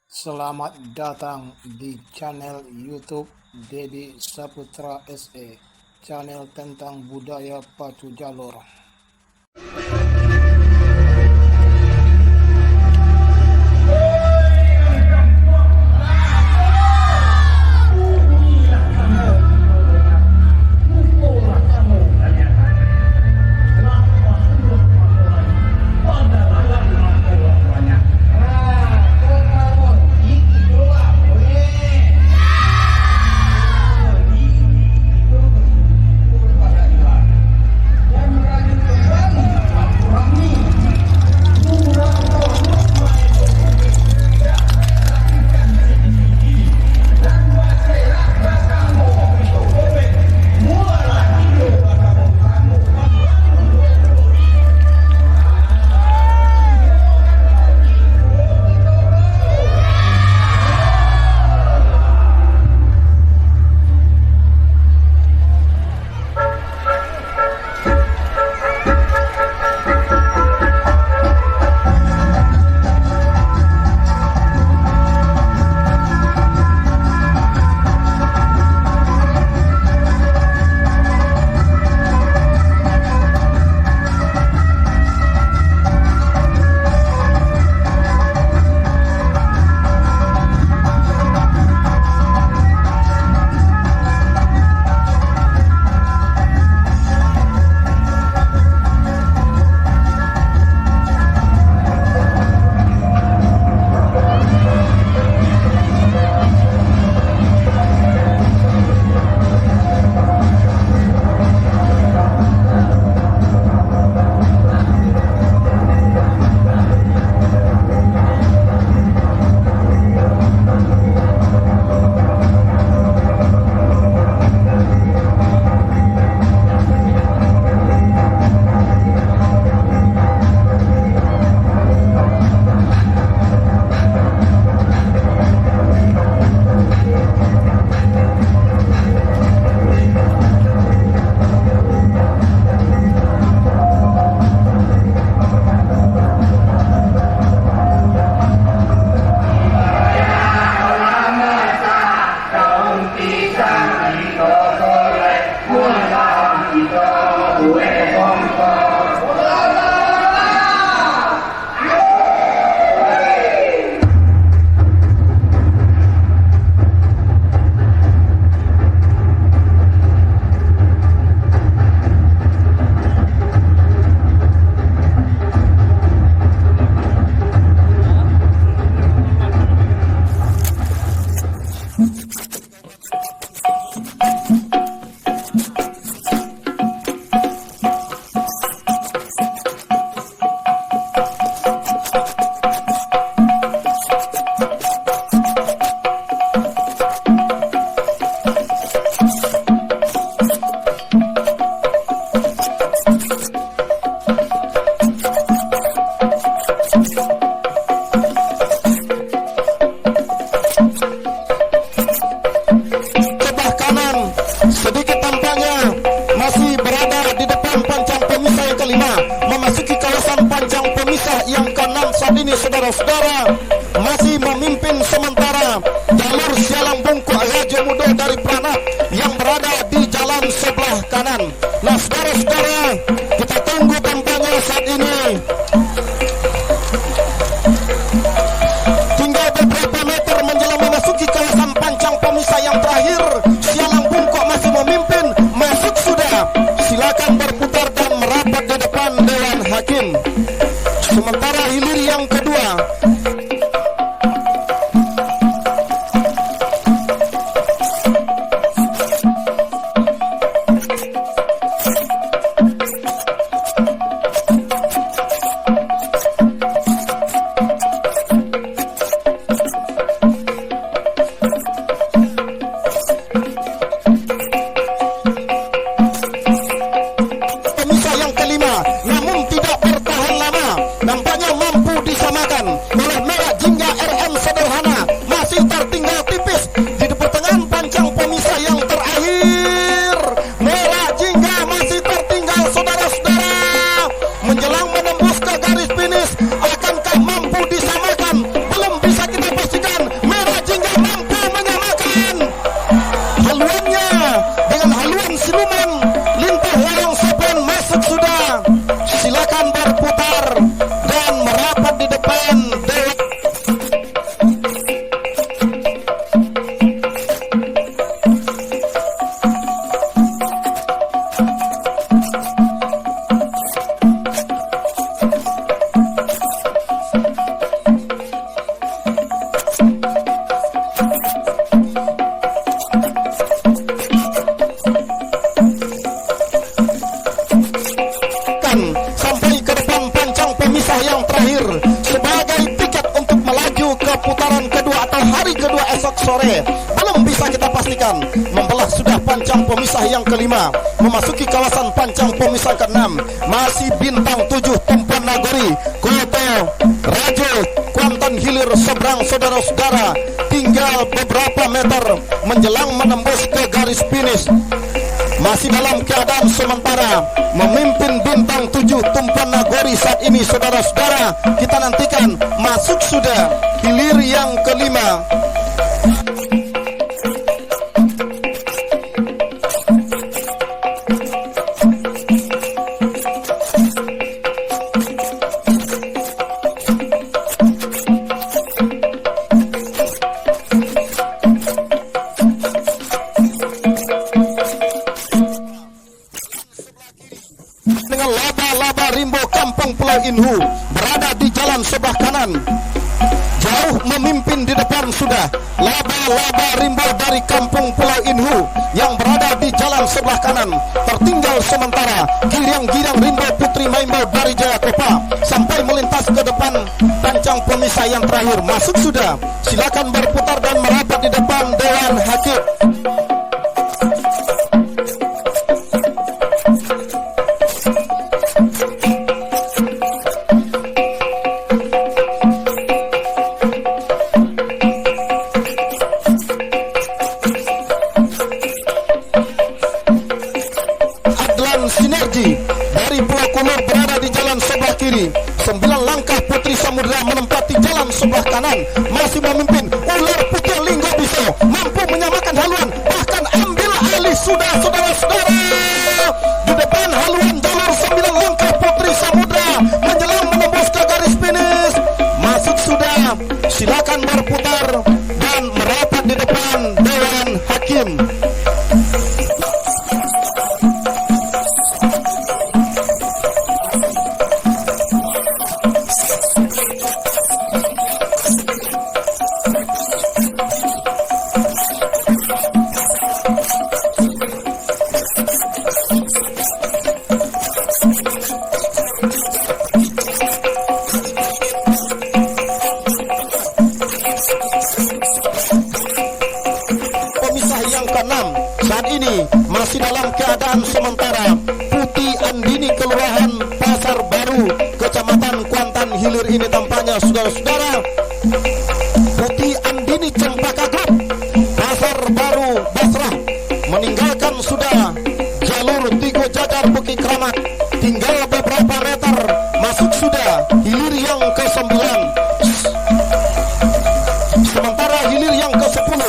Selamat datang di channel YouTube Dedi Saputra SE, channel tentang budaya Pacu Jalur. Sedikit tampaknya masih berada di depan pancang pemisah yang kelima, memasuki kawasan pancang pemisah yang keenam. Saat ini saudara-saudara masih memimpin sementara jalur Sialang Bungkuk Raja Muda dari Pranat yang berada di jalan sebelah kanan. Nah saudara-saudara, kita tunggu tampaknya saat ini. Tinggal beberapa meter menjelang memasuki kawasan pancang pemisah yang terakhir. Sialang Bungkuk masih memimpin, masuk sudah. Silakan berputar dan merapat di depan Dewan Hakim. Sementara hilir yang kedua sore. Belum bisa kita pastikan. Membelah sudah pancang pemisah yang kelima, memasuki kawasan pancang pemisah keenam. Masih bintang 7 Tumpuan Nagori, Koto, Rajo, Kuantan Hilir seberang saudara-saudara. Tinggal beberapa meter menjelang menembus ke garis finish. Masih dalam keadaan sementara, memimpin bintang 7 Tumpuan Nagori saat ini saudara-saudara. Kita nantikan masuk sudah hilir yang kelima. Dengan laba-laba Rimbo Kampung Pulau Inhu berada di jalan sebelah kanan, jauh memimpin di depan sudah laba-laba Rimbo dari Kampung Pulau Inhu yang berada di jalan sebelah kanan. Tertinggal sementara giring-giring Rimbo Putri Maimbo dari Jayakopa sampai melintas ke depan pancang pemisah yang terakhir. Masuk sudah, silakan berputar dan merapat di depan Dewan Hakim. Sinergi dari Pulau Kulur berada di jalan sebelah kiri. 9 langkah Putri Samudra menempati jalan sebelah kanan, masih memimpin. Ular Putih Linggo Biso mampu menyamakan haluan, bahkan ambil alih sudah saudara-saudara. Di depan haluan jalur 9 langkah Putri Samudra menjelang menembus ke garis finish. Masuk sudah, silakan berputar dan merapat di depan Dewan Hakim. Pemisah yang keenam saat ini masih dalam keadaan sementara. Putih Andini Kelurahan Pasar Baru, Kecamatan Kuantan Hilir ini tampaknya saudara-saudara. Putih Andini Cempaka Group Pasar Baru Basrah meninggalkan sudah jalur Tigo Jajar Bukit Keramat. Tinggal beberapa meter masuk sudah hilir yang ke-9. Sementara hilir yang ke-10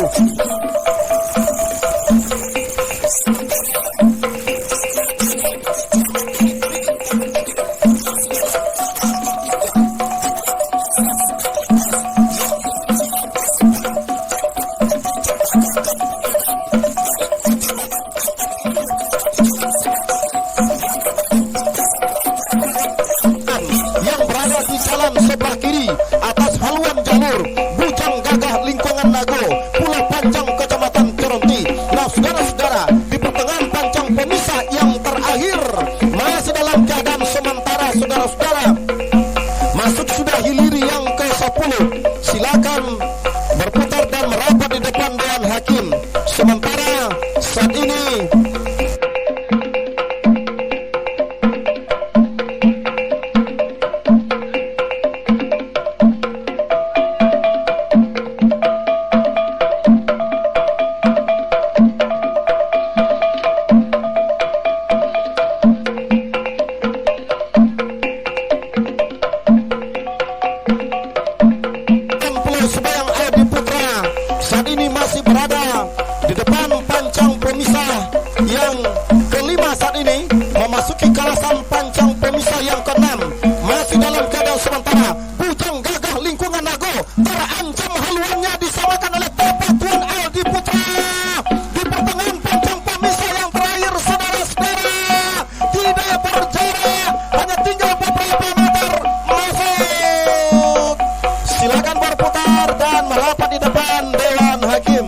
yang berada di jalan sebelah kiri atas haluan jalur Bujang Gagah Lingkungan Nago, Pulau Pancang, Kecamatan Coronti. Nah saudara-saudara, di pertengahan pancang pemisah yang terakhir masih dalam keadaan sementara saudara-saudara. Masuk sudah hilir yang ke-10. Silakan berputar dan merapat di depan Dewan Hakim. Sementara saat ini Sebayang Adi Putra saat ini masih berada di depan pancang pemisah yang kelima saat ini, memasuki kawasan pancang pemisah yang ke-6. Masih dalam keadaan sementara, Bujang Gagah Lingkungan Nago terancam haluannya disamakan oleh Bapak Tuan Adi Putra. Di pertengahan pancang pemisah yang terakhir saudara-saudara, tidak berjarak, hanya tinggal beberapa meter masuk. Silakan berputar dan merapat di depan Dewan Hakim.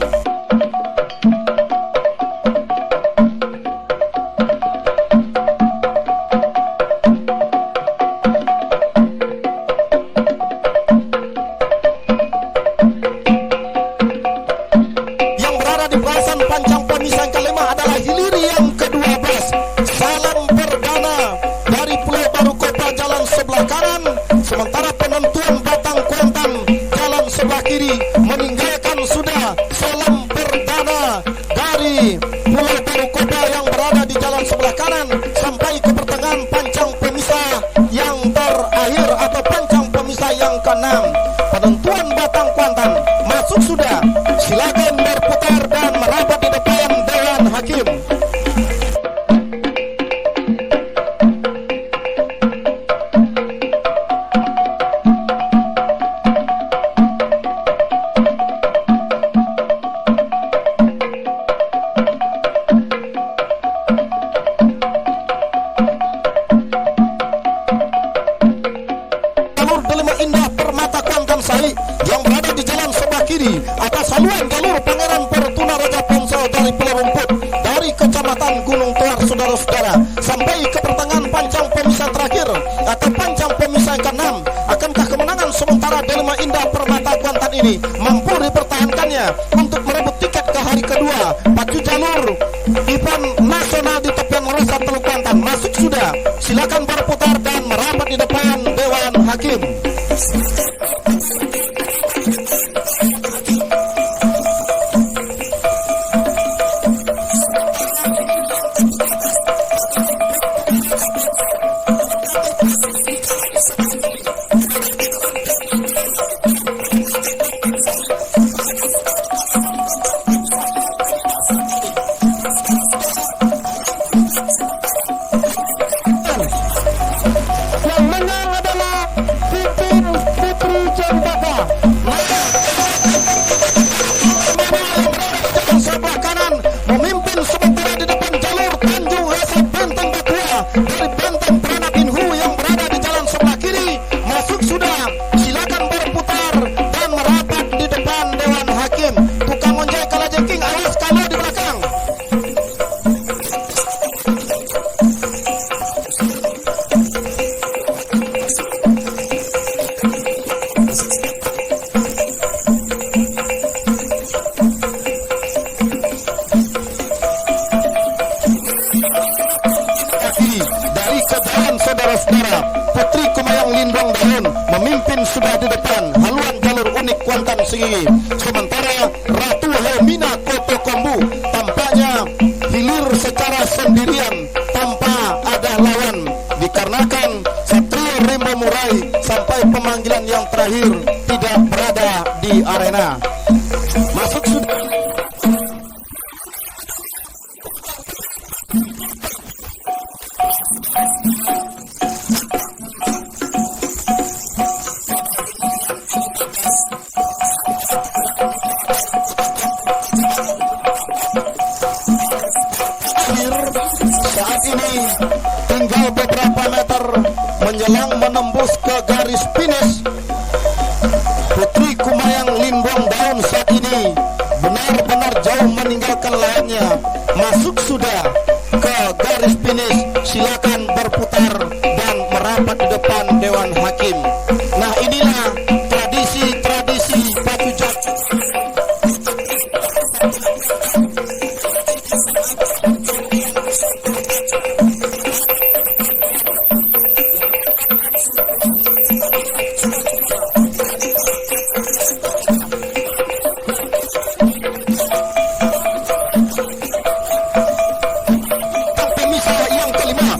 meninggalkan sudah salam perdana dari Pulau Baru Kota yang berada di jalan sebelah kanan sampai ke pertengahan pancang pemisah yang terakhir atau pancang pemisah yang ke-6. Penentuan batang Kuantan masuk sudah, silakan berputar dan merapat di depan Dewan Hakim. Delima Indah Permata Kuantan Sari yang berada di jalan sebelah kiri atas haluan jalur Pangeran Pertuna Raja Ponsel dari Pulau Rumput dari Kecamatan Gunung Toar, saudara-saudara, sampai ke pertengahan pancang pemisah terakhir atau pancang pemisah yang ke-6. Akankah kemenangan sementara Delima Indah Permata Kuantan ini mampu dipertahankannya untuk merebut tiket ke hari kedua pacu jalur event nasional di tepian Merasa Teluk Kuantan? Masuk sudah, silakan berputar dan merapat di depan Dewan Hakim. Yang menang adalah Pipin Putri Cempaka. Sebelah kanan memimpin sementara di depan jalur Tanjung Rasa Benteng Batua dari Benteng Pranabinhu yang berada di jalan sebelah kiri. Masuk sudah, silakan berputar dan merapat di depan Dewan Hakim. Tukang ojek kalajengking, awas kalau di belakang. Dari kejalan saudara-saudara, Putri Kumayang Lindong Daun memimpin sudah di depan haluan jalur unik Kuantan Sigi. Sementara Ratu Helmina Koto Kombu tampaknya hilir secara sendirian tanpa ada lawan dikarenakan Satrio Rimbo Murai sampai pemanggilan yang terakhir tidak berada di arena. Masuk sudah. Saat ini tinggal beberapa meter menjelang menembus ke garis finish. Putri Kumayang Lindong Daun saat ini benar-benar jauh meninggalkan lawannya. Masuk sudah ke garis finish, silakan berputar dan merapat di depan Dewan Hakim. Nah, inilah tradisi-tradisi pacu jalan. Pemisah yang kelima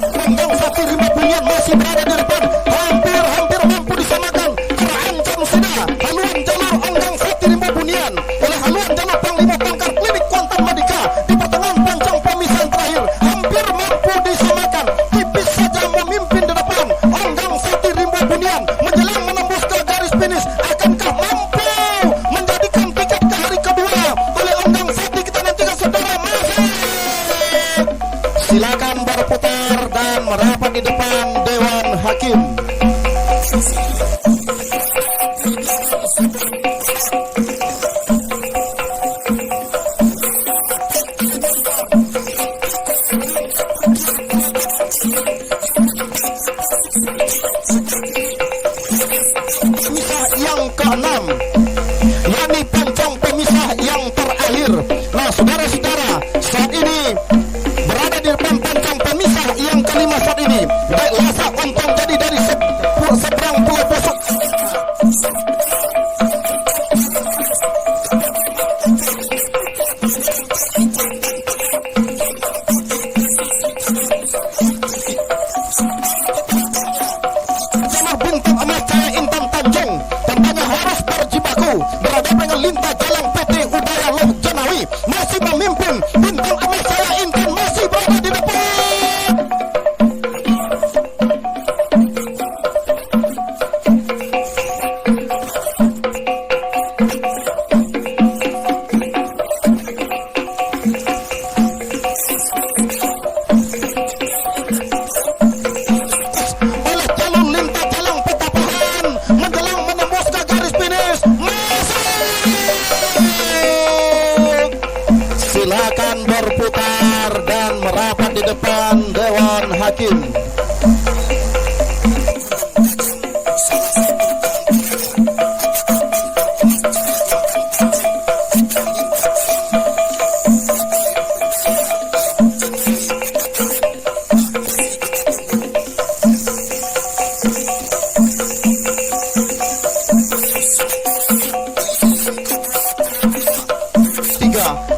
berada dengan lintah jalan PT Udaya Loh Janawi masih memimpin. Bintang emas saya Intan masih berada di depan. Silakan berputar dan merapat di depan Dewan Hakim.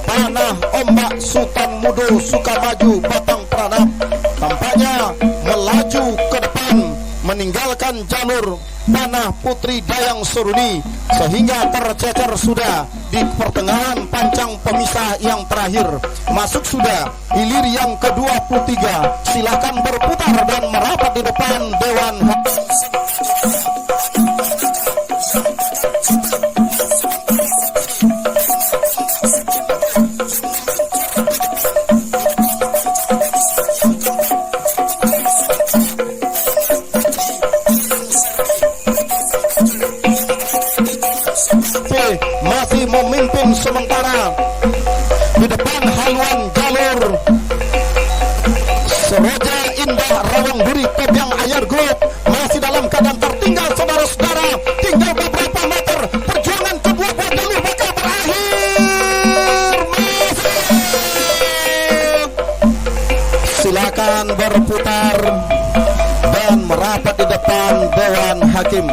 Panah Ombak Sultan Mudo Sukamaju Batang Pranap tampaknya melaju ke depan meninggalkan jalur Panah Putri Dayang Suruni sehingga tercecer sudah di pertengahan pancang pemisah yang terakhir. Masuk sudah hilir yang ke-23. Silahkan berputar dan merapat di depan Dewan Hakim. Masih memimpin sementara di depan haluan jalur Seroja Indah Rawangguri Tobyang Ayar Group masih dalam keadaan tertinggal saudara-saudara, tinggal beberapa meter perjuangan kedua buah jalur bakal berakhir. Silakan berputar dan merapat di depan Dewan Hakim.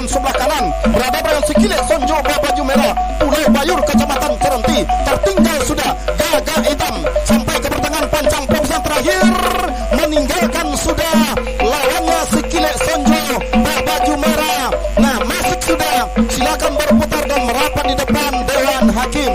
Sebelah kanan berada dengan Sikilek Sonjo Baju Merah Pulau Bayur Kecamatan Cerenti tertinggal sudah Gagak Hitam sampai ke pertengahan pancang pemisah terakhir meninggalkan sudah lawannya Sikilek Sonjo Baju Merah. Nah masuk sudah, silakan berputar dan merapat di depan Dewan Hakim.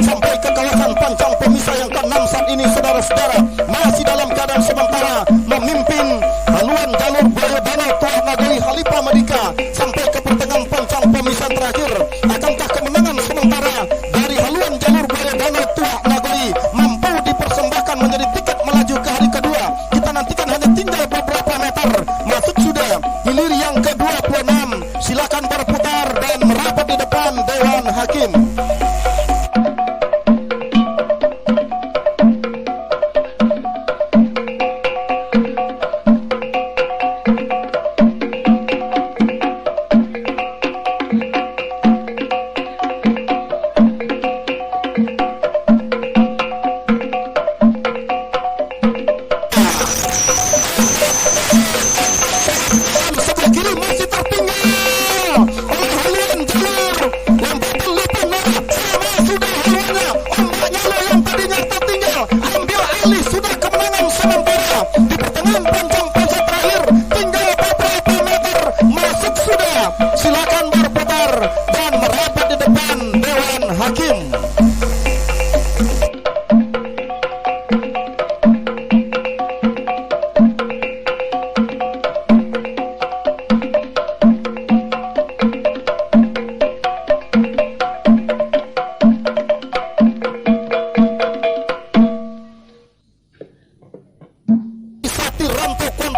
Sampai ke kawasan pancang pemisah yang ke-6 saat ini saudara-saudara masih dalam keadaan sementara memimpin haluan jalur Buaya Danau Tuah Nagari Halipa Madika sampai ke pertengahan pancang pemisah terakhir. Akankah kemenangan sementara dari haluan jalur Buaya Danau Tuah Nagari mampu dipersembahkan menjadi tiket melaju ke hari kedua? Kita nantikan, hanya tinggal beberapa meter. Masuk sudah hilir yang ke-26. Silakan berputar dan merapat di depan Dewan Hakim. Silakan berputar dan merapat di depan Dewan Hakim.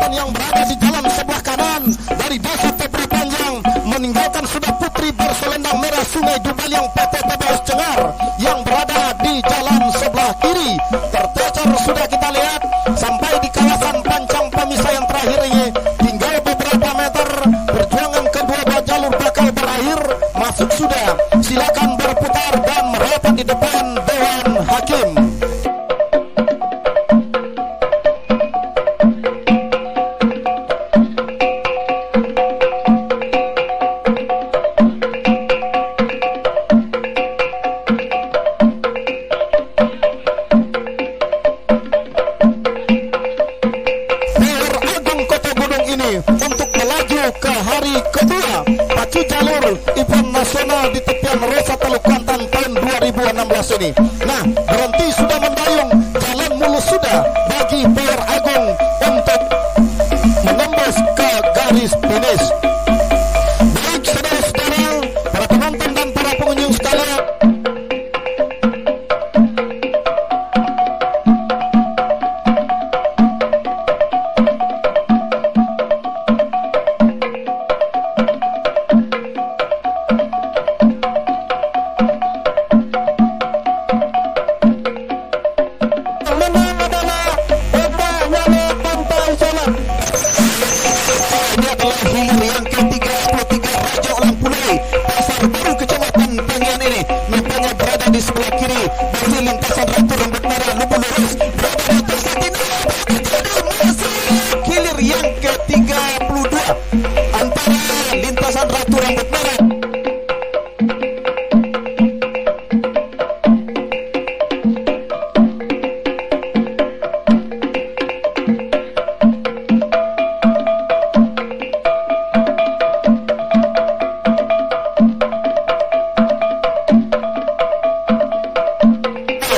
yang berada di jalan sebelah kanan dari Desa Tepri Panjang meninggalkan sudah Putri berselendang merah Sungai Dubaliang PT TBS Cengar yang berada di jalan sebelah kiri tercecer sudah kita lihat sampai di kawasan pancang pemisah yang terakhir ini. Tinggal beberapa meter perjuangan kedua jalur bakal berakhir. Masuk sudah, silakan berputar dan merapat di depan Dewan Hakim. Untuk melaju ke hari kedua pacu jalur event nasional di tepian Rosa Teluk Kuantan tahun 2016 ini. Nah, berhenti sudah mendayung, jalan mulus sudah bagi Mayor Agung untuk menembus ke garis finish. Baik saudara-saudara, para penonton dan para pengunjung sekalian, ini adalah hilir yang ke-33 Raja Ulang Pulai, Pasar Baru, Kecamatan Pengian ini. Nampaknya berada di sebelah kiri dari lintasan Ratu Rambut Merah Lubuk Lurus. Berada di atas ini masih hilir yang ke-32 antara lintasan Ratu Rambut Merah.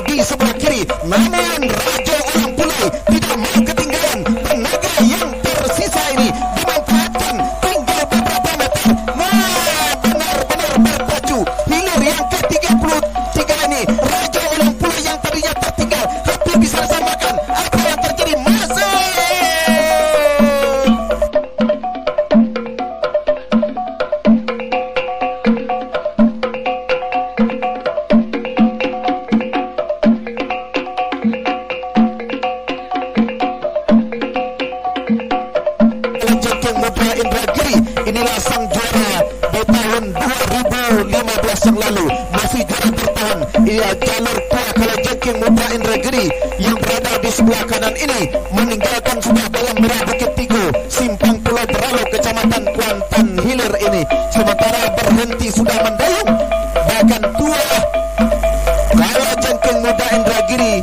Di sebelah kiri, namun Raja Ulang Pulai tidak mau ketinggalan. Tenaga yang tersisa ini dimanfaatkan tinggal beberapa meter. Nah, benar-benar berpacu. Hilir yang ke-33 ini, Raja Ulang Pulai yang tadinya tertinggal hampir bisa disamakan. Apa yang terjadi? Masuk! Indragiri, inilah sang juara di tahun 2015 yang lalu, masih juara bertahan. Ia jalur tua Kalajengking Muda Indragiri yang berada di sebelah kanan ini, meninggalkan sudah dalam Merah Bukit Tigo, Simpang Pulau Beralo, Kecamatan Kuantan Hilir ini. Sementara berhenti sudah mendayung, bahkan tua Kalajengking Muda Indragiri.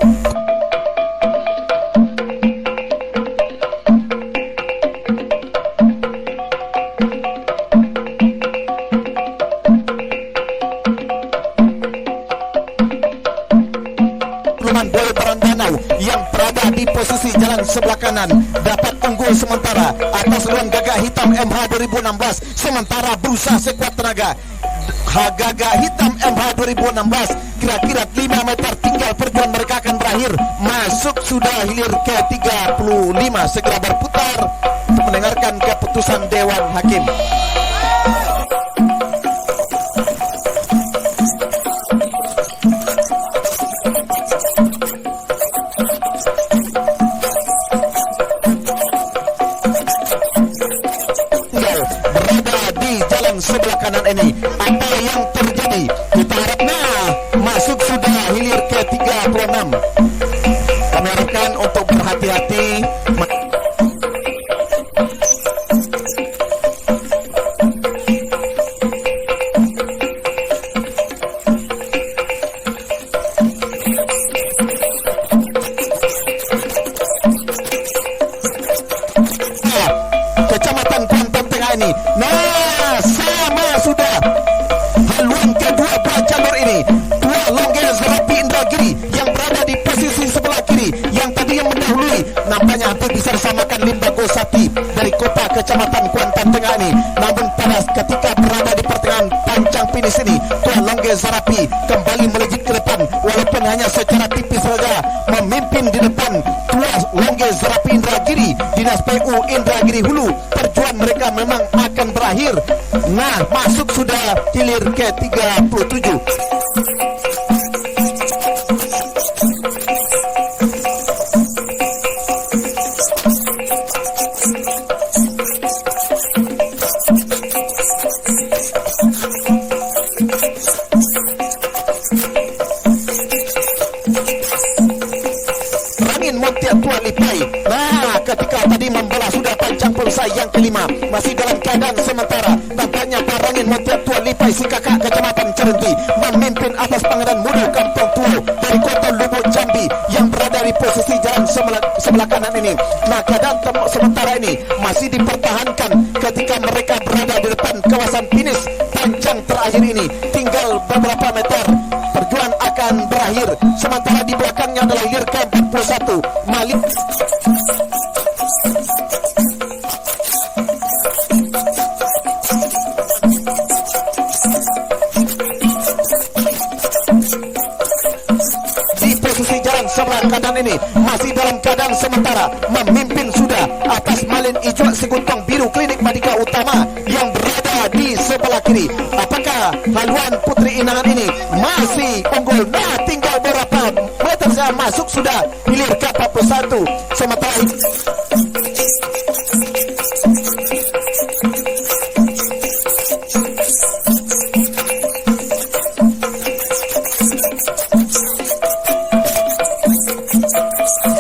Boy Barandanau yang berada di posisi jalan sebelah kanan dapat unggul sementara atas lawan Gagak Hitam MH 2016, sementara berusaha sekuat tenaga. Gagak Hitam MH 2016 kira-kira 5 meter, tinggal perjuangan mereka akan berakhir. Masuk sudah hilir ke-35, segera berputar untuk mendengarkan keputusan Dewan Hakim. Berada di jalan sebelah kanan ini, apa yang terjadi? Kita harapnya masuk sudah hilir ke-36. Kami harapkan untuk berhati-hati. Kecamatan Kuantan Tengah ini. Nah, sama sudah haluan kedua buah jalur ini. Tua Longge Zarapi Indragiri yang berada di posisi sebelah kiri, yang tadi yang mendahului, nampaknya hampir bisa disamakan Limbago Sapi dari kota Kecamatan Kuantan Tengah ini. Namun pada ketika berada di pertengahan pancang finish ini, Tua Longge Zarapi kembali melejit ke depan, walaupun hanya secara tipis saja memimpin di depan. Tua Longge Zarapi Indragiri, Dinas PU Indragiri Hulu, perjuangan mereka memang akan berakhir. Nah, masuk sudah hilir ke-37. Montiak Tua Lipai. Nah, ketika tadi membelah sudah pancang pemisah yang kelima, masih dalam keadaan sementara. Tampaknya Parangin Montiak Tua Lipai si kakak Kecamatan Cerenti memimpin atas Pangeran Muda Kampung Tua dari Kota Lubuk Jambi yang berada di posisi jalan sebelah kanan ini. Nah, keadaan sementara ini masih dipertahankan ketika mereka berada di depan kawasan finish panjang terakhir ini. Tinggal beberapa meter perjuangan akan berakhir. Sementara di belakangnya adalah hilir ke-41 Malik. Di posisi jalan sebelah kanan ini masih dalam keadaan sementara memimpin sudah atas Malin Ijo Seguntong Biru Klinik Medika Utama yang berada di sebelah kiri. Apakah haluan Putri Inangan ini masih unggul? Nah, tinggal berapa meter saja masuk sudah hilir ke-41. Sementara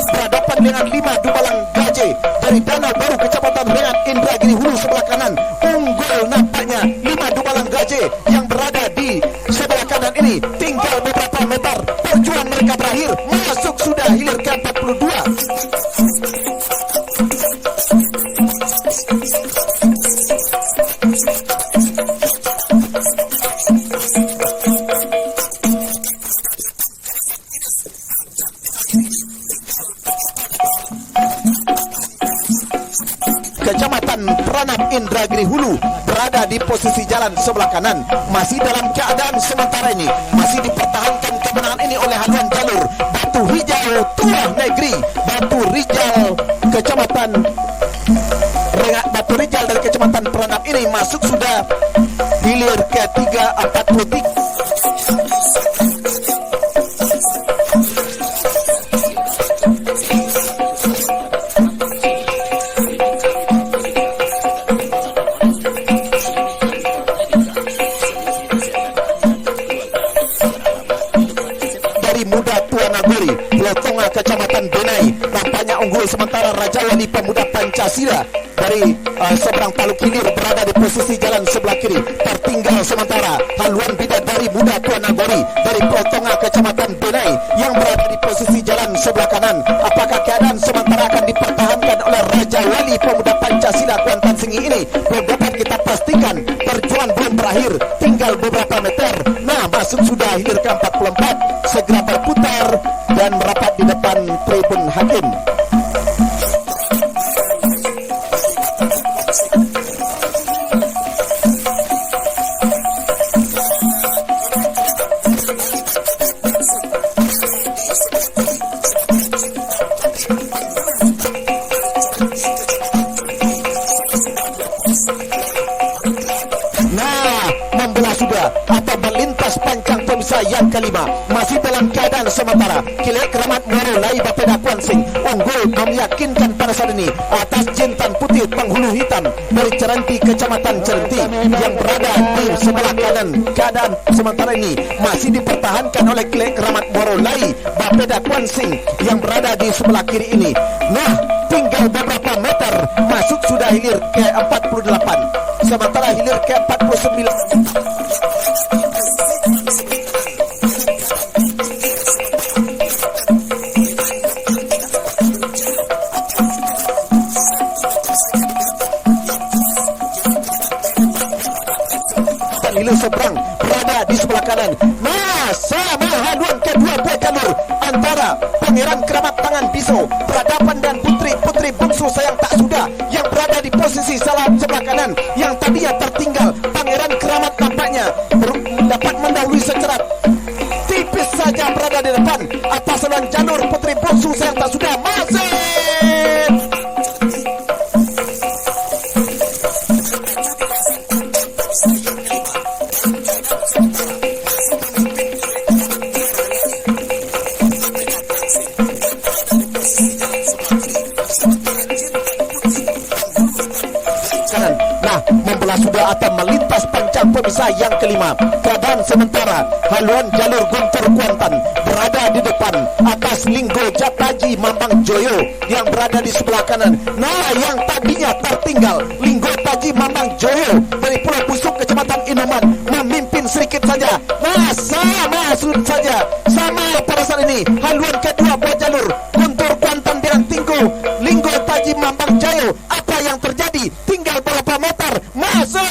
berhadapan dengan 5 Dubalang Gaje dari Danau Baru Kecamatan Rengat Indragiri Hulu sebelah kanan. Unggul nampaknya 5 Dubalang Gaje yang berada di sebelah kanan ini. Tinggal beberapa meter perjuangan mereka berakhir. Masuk sudah hilir ke-42. Kecamatan Pranap Indragiri Hulu berada di posisi jalan sebelah kanan. Masih dalam keadaan sementara ini masih dipertahankan kemenangan ini oleh haluan jalur Batu Hijau Tua Negeri. Batu Rijal Kecamatan Rengat Batu Rijal dari Kecamatan Pranap ini masuk sudah hilir ke-43. Muda Tua Nagori Lotonga Kecamatan Benai nampaknya unggul, sementara Raja Wali Pemuda Pancasila dari seberang Paluk Hilir berada di posisi jalan sebelah kiri. Tertinggal sementara haluan Bidadari Muda Tua Nagori dari Lotonga Kecamatan Benai yang berada di posisi jalan sebelah kanan. Apakah keadaan sementara akan dipertahankan oleh Raja Wali Pemuda Pancasila Kuantan Singi ini? Belum dapat kita pastikan. Perjuangan belum berakhir, tinggal beberapa meter. Nah, masuk sudah hilir ke-44. Segera berputar dan merapat di depan tribun hakim. Nah, membelah sudah atau melintas pancang pemisah yang kelima. Masih dalam keadaan sementara Kilek Keramat Moro Lai Bapeda Kuansing unggul meyakinkan pada saat ini atas Jintan Putih Penghulu Hitam dari Cerenti Kecamatan Cerenti yang berada di sebelah kanan. Keadaan sementara ini masih dipertahankan oleh Kilek Keramat Moro Lai Bapeda Kuansing yang berada di sebelah kiri ini. Nah, tinggal beberapa meter masuk sudah hilir ke-48. Sementara hilir ke-49. Hilir seberang berada di sebelah kanan. Nah, sama haluan kedua buah jalur antara Pangeran Keramat Tangan Pisau berhadapan dan putri bungsu Sayang Tak Sudah yang berada di posisi sebelah kanan. Yang tadinya tertinggal, Pangeran Keramat nampaknya dapat mendahului secara tipis saja berada di depan atas haluan jalur putri bungsu Sayang Tak Sudah. Masih membelah sudah atau melintas pancang pemisah yang kelima. Keadaan sementara haluan jalur Guntur Kuantan berada di depan atas Linggo Jataji Mambang Joyo yang berada di sebelah kanan. Nah, yang tadinya tertinggal Linggo Taji Mambang Joyo dari Pulau Busuk Kecamatan Inuman memimpin sedikit saja. Nah, sama pada saat ini haluan kedua buat jalur Guntur Kuantan dengan Linggo Taji Mambang Joyo. Apa yang terjadi? Tinggal berapa meter? Masuk!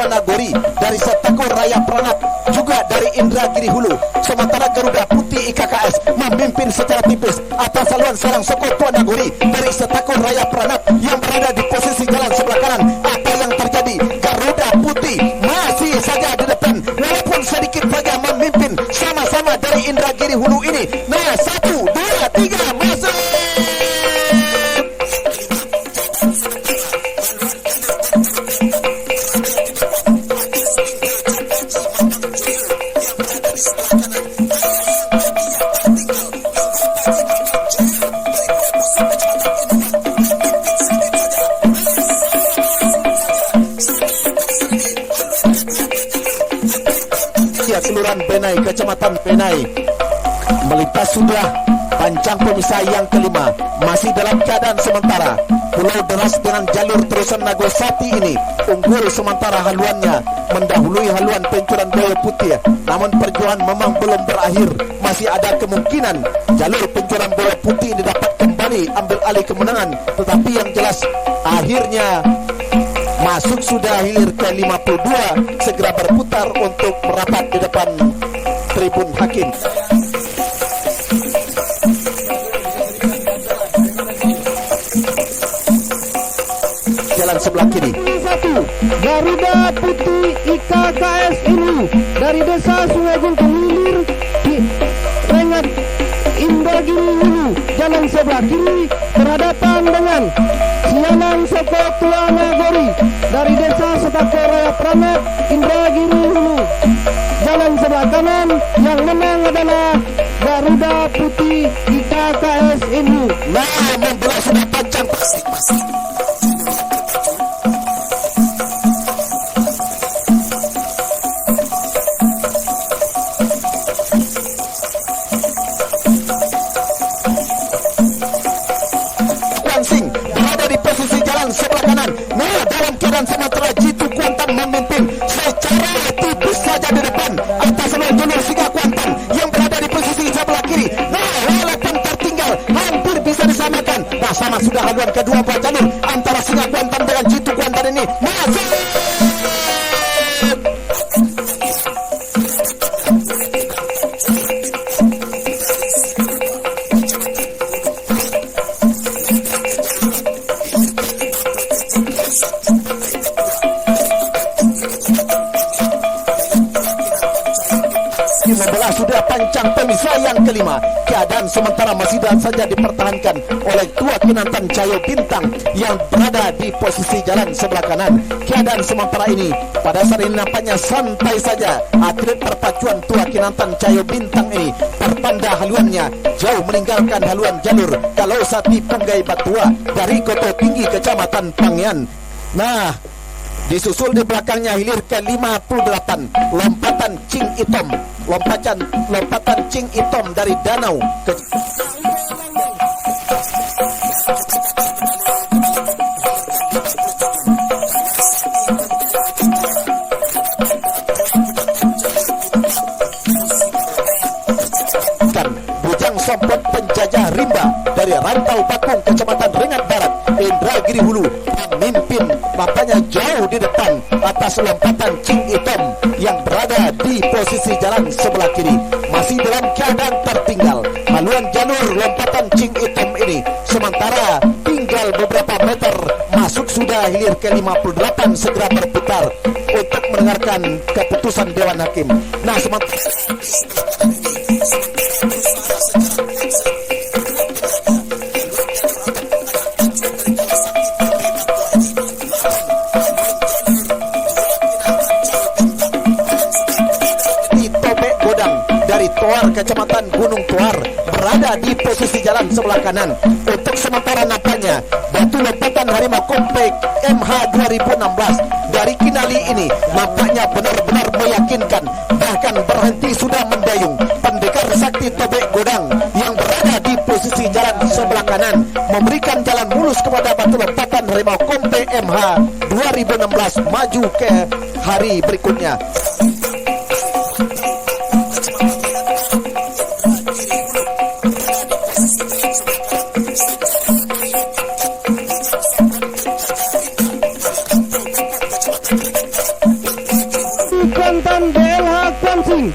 Nagori dari Setakor Raya Pranat, juga dari Indragiri Hulu. Sementara Garuda Putih IKKS memimpin secara tipis atas saluran Sarang Soko Tuan Nagori dari Setakor Raya Pranat yang berada di posisi jalan sebelah kanan. Apa yang terjadi? Garuda Putih masih saja di depan walaupun sedikit saja memimpin sama-sama dari Indragiri Hulu ini. Nah, 1, 2, 3 masuk. Kelurahan Benai, Kecamatan Benai, melintas sudah pancang pemisah yang kelima, masih dalam keadaan sementara. Pulau Deras dengan jalur terusan Nagosati ini unggul sementara haluannya mendahului haluan Pencuran Boyo Putih. Namun perjuangan memang belum berakhir, masih ada kemungkinan jalur Pencuran Boyo Putih ini dapat kembali ambil alih kemenangan. Tetapi yang jelas akhirnya masuk sudah hilir ke 52, segera berputar untuk merapat di depan tribun hakim. Jalan sebelah kiri. 1 Garuda Putih IKKS ini dari Desa Sungai Guntung hilir di Rengat Indragiri Hulu. Jalan sebelah kiri berhadapan dengan Sialang Soko Tuan Nagori dari Desa Setakor Raya Pranat Indragiri Hulu. Jalan sebelah kanan yang menang adalah Garuda Putih IKKS ini. Nah, membelah sudah panjang masing-masing. Sementara Jitu Kuantan memimpin secara tipis saja di depan atas seluruh jalur Singa Kuantan yang berada di posisi sebelah kiri. Nah, walaupun tertinggal hampir bisa disamakan. Nah, sama sudah haluan kedua buat jalur antara Singa Kuantan dengan Jitu Kuantan ini. Masuk! Membelah sudah pancang pemisah yang kelima. Keadaan sementara masih saja dipertahankan oleh Tua Kinantan Cayo Bintang yang berada di posisi jalan sebelah kanan. Keadaan sementara ini pada saat ini nampaknya santai saja. Atlet perpacuan Tua Kinantan Cayo Bintang ini pertanda haluannya jauh meninggalkan haluan jalur Kalau Sati Punggai Batua dari Koto Tinggi Kecamatan Pangian. Nah, disusul di belakangnya hilir ke 58 lompatan Cing Itom. Lompatan Cing Itom dari Danau ke Bujang Sompot Penjajah Rimba dari Rantau Bakung Kecamatan Rengat Barat Indragiri Hulu memimpin, nampaknya jauh di depan atas lompatan Cing Itom yang berada di posisi jalan sebelah kiri. Masih dalam keadaan tertinggal haluan jalur lompatan Cing Itom ini, sementara tinggal beberapa meter masuk sudah hilir ke 58, segera berputar untuk mendengarkan keputusan Dewan Hakim. Nah, sementara dari Toar, Kecamatan Gunung Toar, berada di posisi jalan sebelah kanan. Untuk sementara nampaknya batu lompatan harimau komplek MH 2016 dari Kinali ini nampaknya benar-benar meyakinkan, bahkan berhenti sudah mendayung. Pendekar sakti Tobek Godang yang berada di posisi jalan sebelah kanan memberikan jalan mulus kepada batu lompatan harimau komplek MH 2016 maju ke hari berikutnya. Kuantan BLH Kuansing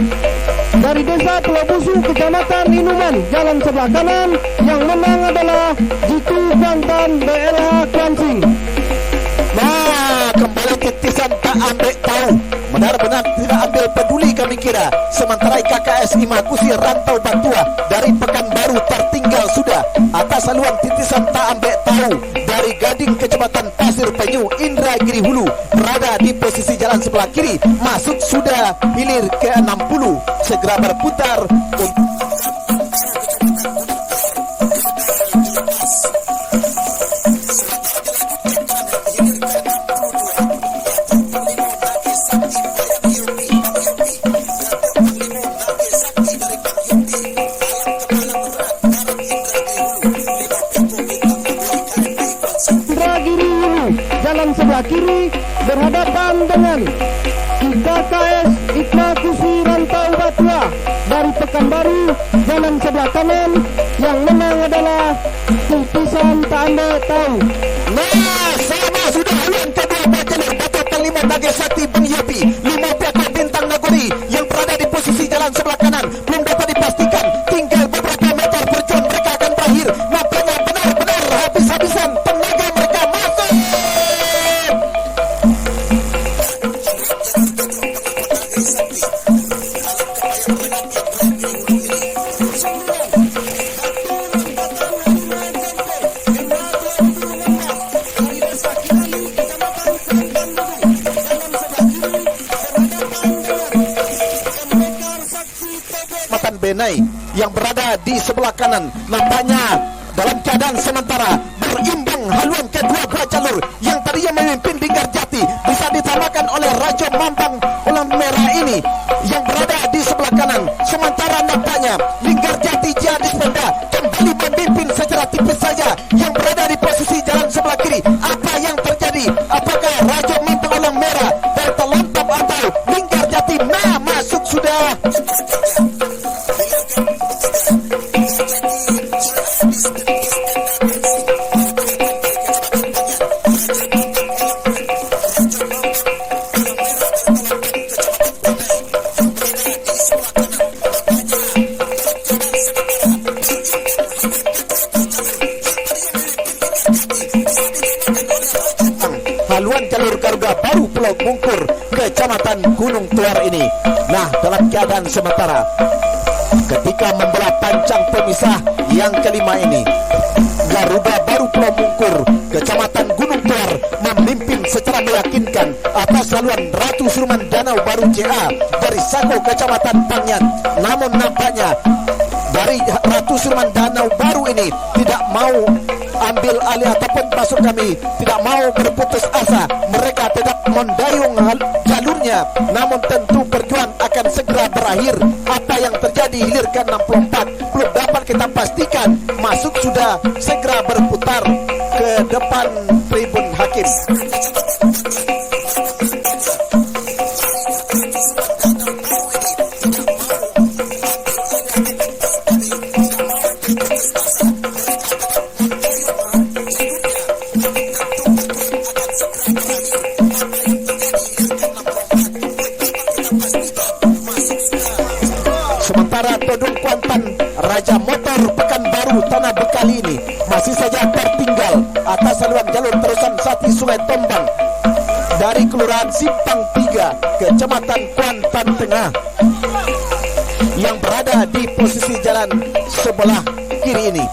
dari Desa Pulau Busu, Kecamatan Inuman, jalan sebelah kanan. Yang menang adalah Jitu Kuantan BLH Kuansing. Nah, kembali titisan tak ambil tahu, benar-benar tidak ambil peduli kami kira. Sementara KKS Imakusi Rantau Bantua dari Pekanbaru tertinggal sudah atas haluan titisan tak ambil tahu dari Gading Kecamatan Pasir Penyu Indragiri Hulu berada di posisi jalan sebelah kiri, masuk sudah hilir ke 60, segera berputar Indragiri Hulu, jalan sebelah kiri berhadapan dengan KKS Imakusi Rantau Bantua dari Pekanbaru, jalan sebelah kanan. Yang menang adalah titisan tak ambil tahu. Nah, sama sudah haluan kedua jalur Batu Panglima Naga Sakti Bang Yopi 5 pihak bintang Nagori yang berada di posisi jalan sebelah kanan belum dapat dipastikan, tinggal beberapa meter perjuangan mereka akan berakhir. Nampaknya benar-benar habis-habisan tenaga mereka masuk. Matan Benai yang berada di sebelah kanan nampaknya dalam keadaan sementara berimbang haluan kedua belah jalur yang tadinya memimpin Linggar Jati bisa ditamakan oleh Raja Mambang Ulam Merah ini yang berada di sebelah kanan. Sementara nampaknya Linggar Jati Jadis Penda kembali memimpin secara tipis saja yang berada di posisi jalan sebelah kiri. Apa yang terjadi? Apakah Raja Mambang Ulam Merah terlempar atau Linggar Jati masuk sudah? Haluan jalur Garuda Baru Pulau Bungkur, Kecamatan Gunung Tuar ini. Nah, dalam keadaan sementara ketika membelah pancang pemisah yang kelima ini, Garuda Baru Pulau Bungkur, Kecamatan Gunung Tuar memimpin secara meyakinkan atas haluan Ratu Suruman Danau Baru JA dari Sako Kecamatan Pangyan. Namun nampaknya dari Ratu Suruman Danau Baru ini tidak mau ambil alih ataupun masuk kami tidak mau berputus asa. Mereka tetap mendayung jalurnya, namun tentu perjuangan akan segera berakhir. Apa yang terjadi hilir ke 64 belum dapat kita pastikan. Masuk sudah segera berputar ke depan tribun hakim. Sementara Todung Kuantan Raja Motor Pekanbaru Tanah Bekali ini masih saja tertinggal atas haluan jalur terusan Sati Sungai Tombang dari Kelurahan Simpang 3 Kecamatan Kuantan Tengah yang berada di posisi jalan sebelah kiri ini.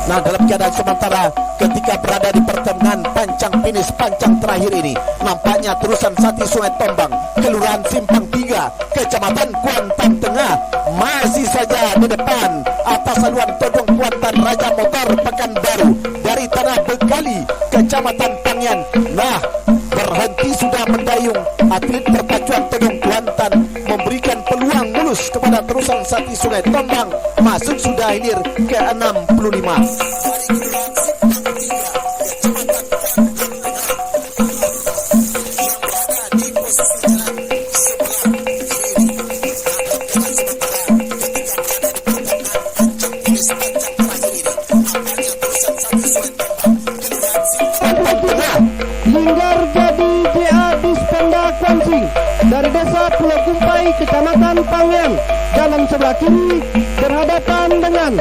Nah, dalam keadaan sementara ketika berada di pertengahan pancang finish pancang terakhir ini, nampaknya terusan Sati Sungai Tombang, Kelurahan Simpang 3, Kecamatan Kuantan Tengah, masih saja di depan atas saluan todong Kuantan Raja Motor Pekanbaru dari Tanah Begali, Kecamatan Pangyan. Nah, berhenti sudah mendayung atlet perpacuan todong Kuantan, memberikan peluang mulus kepada terusan Sati Sungai Tombang, masuk sudah hilir ke 65. Linggar jadi JA Dispenda Kwansing dari desa Pulau Kumpai, Kecamatan Pangyan, jalan sebelah kiri berhadapan dengan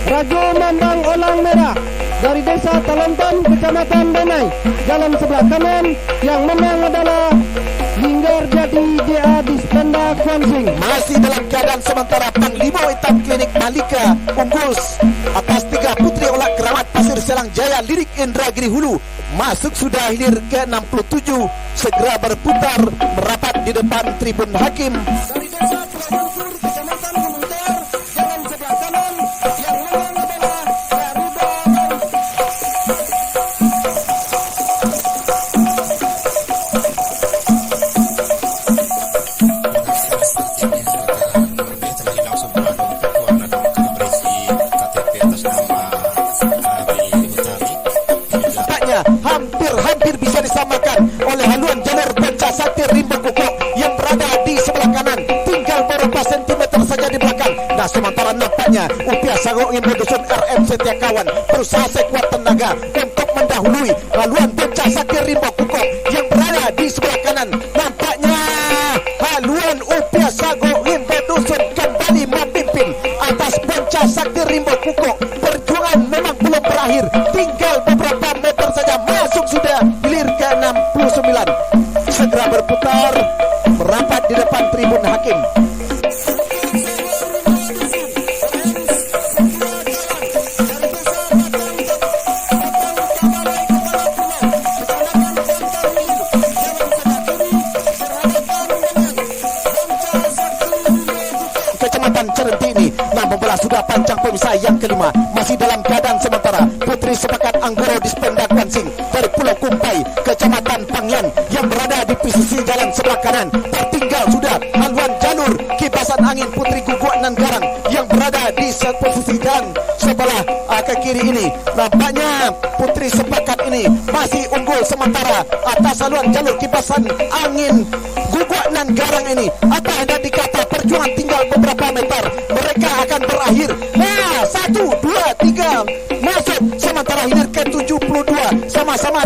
Rajo Mambang Olang Merah dari desa Talontan, Kecamatan Benai, jalan sebelah kanan. Yang menang adalah Linggar jadi JA Dispenda Kwansing. Masih dalam keadaan sementara Panglima Hitam Klinik Malika unggul atas 3 putri olak Keramat Pasir Selang Jaya Lirik Indragiri Hulu, masuk sudah hilir ke 67, segera berputar merapat di depan tribun hakim. Dari desa Pulau Kecamatan Gunungter, jalan sebelah kanan, yang menang adalah Garuda. Hampir bisa disamakan oleh haluan jalur Panca Sakti Rimba Kukok yang berada di sebelah kanan, tinggal beberapa sentimeter saja di belakang. Nah, sementara nampaknya Upia Sago ingin berdusun RM Setia Kawan berusaha sekuat tenaga untuk mendahului haluan Panca Sakti Rimba Kukok yang berada di sebelah kanan. Nampaknya haluan Upia Sago ingin berdusun kembali memimpin atas Panca Sakti Rimba Kukok. Perjuangan memang belum berakhir, tinggal beberapa meter saja, masuk sudah hilir ke 69, segera berputar merapat di depan tribun hakim. Kecamatan Cerentini, nah membelah sudah pancang pemisah yang kelima. Masih dalam keadaan sementara Putri Sepakat Anggoro Dispenda Kwansing dari Pulau Kumpai, Kecamatan Pangyan yang berada di posisi jalan sebelah kanan. Tertinggal sudah haluan jalur kibasan angin Putri Guguk Nan Garang yang berada di posisi jalan sebelah ke kiri ini. Nampaknya Putri Sepakat ini masih unggul sementara atas haluan jalur kibasan angin Guguk Nan Garang ini. Apa hendak dikata, perjuangan tinggal beberapa meter, mereka akan berakhir. Nah, 1, 2, 3 masuk, sementara hilir ke 72 sama-sama.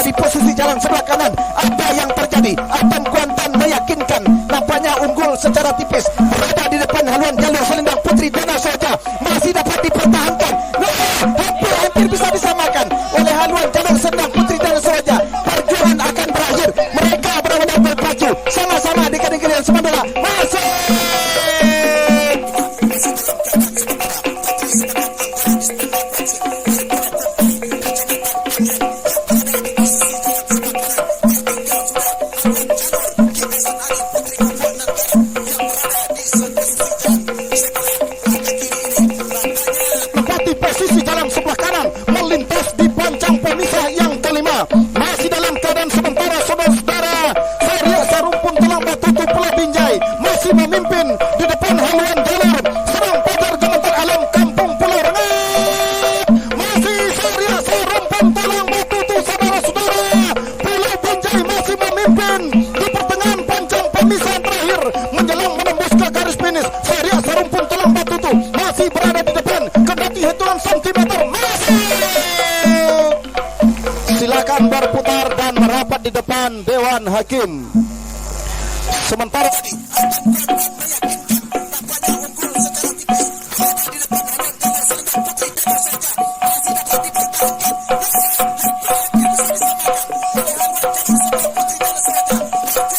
Di posisi jalan sebelah kanan, apa yang terjadi? Atom Kuantan meyakinkan, nampaknya unggul secara tipis, berada di depan haluan jalur selendang Putri Dana Soja, masih dapat dipertahankan. Nah, hampir bisa disamakan oleh haluan jalur selendang Putri Dana Soja. Perjuangan akan berakhir, mereka benar-benar berpacu sama-sama di keding-keding semula. Masuk. Posisi jalan sebelah kanan melintas di pancang pemisah yang kelima. Masih dalam keadaan sementara saudara-saudara, Surya Sarumpun Telang Batutu Pulau Binjai masih memimpin di depan haluan jalur Serang Pajar Gementar Alam Kampung Pulau Rengat. Masih Surya Sarumpun Telang Batutu, saudara-saudara, Pulau Binjai masih memimpin di pertengahan pancang pemisah terakhir menjelang menembus ke garis finish. Surya Sarumpun Telang Batutu masih berada di depan, kendati hitungan sentimeter masih. Silakan berputar dan merapat di depan Dewan Hakim. Sementara Ceria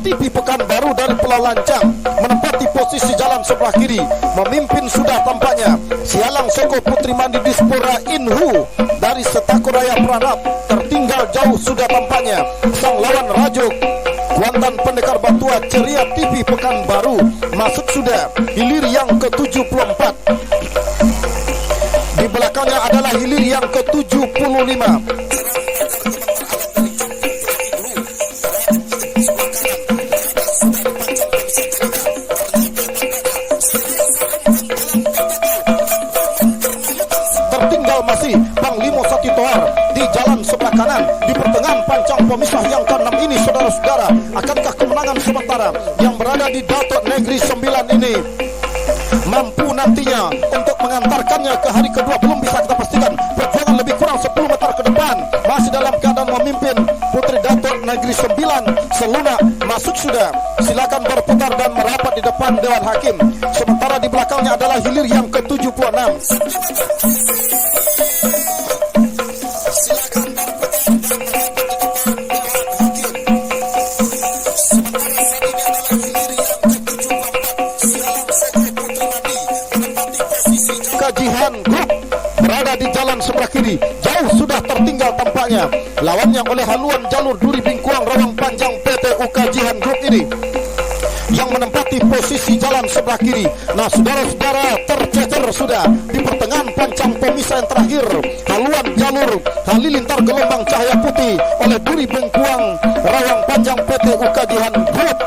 TV Pekanbaru dari Pulau Lancang menempati posisi jalan sebelah kiri, memimpin sudah tampaknya. Sialang Soko Putri Mandi Dispora Inhu dari Setakuraya Pranap tertinggal jauh sudah tampaknya. Sang lawan Rajuk Kuantan Pendekar Batua Ceria TV Pekanbaru masuk sudah hilir yang ke-74. Di belakangnya adalah hilir yang ke-75. Tertinggal masih Panglima Satitoar di jalan sebelah kanan. Di pertengahan pancang pemisah yang ke-6 ini, saudara-saudara, akankah kemenangan sementara yang berada di Datuk Negeri 9 ini mampu nantinya untuk mengantarkannya ke hari kedua? Belum bisa kita pastikan. Perjuangan lebih kurang 10 meter ke depan, masih dalam keadaan memimpin Putri Datuk Negeri 9 Seluna masuk sudah. Silakan berputar dan merapat di depan Dewan Hakim. Sementara di belakangnya adalah hilir yang ke-76. Kajihan Grup berada di jalan sebelah kiri, jauh sudah tertinggal tampaknya. Lawannya oleh haluan jalur Duri Bingkuang Rawang Panjang PT Kajihan Grup ini yang menempati posisi jalan sebelah kiri. Nah, saudara-saudara, tercecer sudah di pertengahan pancang pemisah yang terakhir. Haluan jalur halilintar gelombang cahaya putih oleh Duri Bingkuang Rawang Panjang PT Kajihan Grup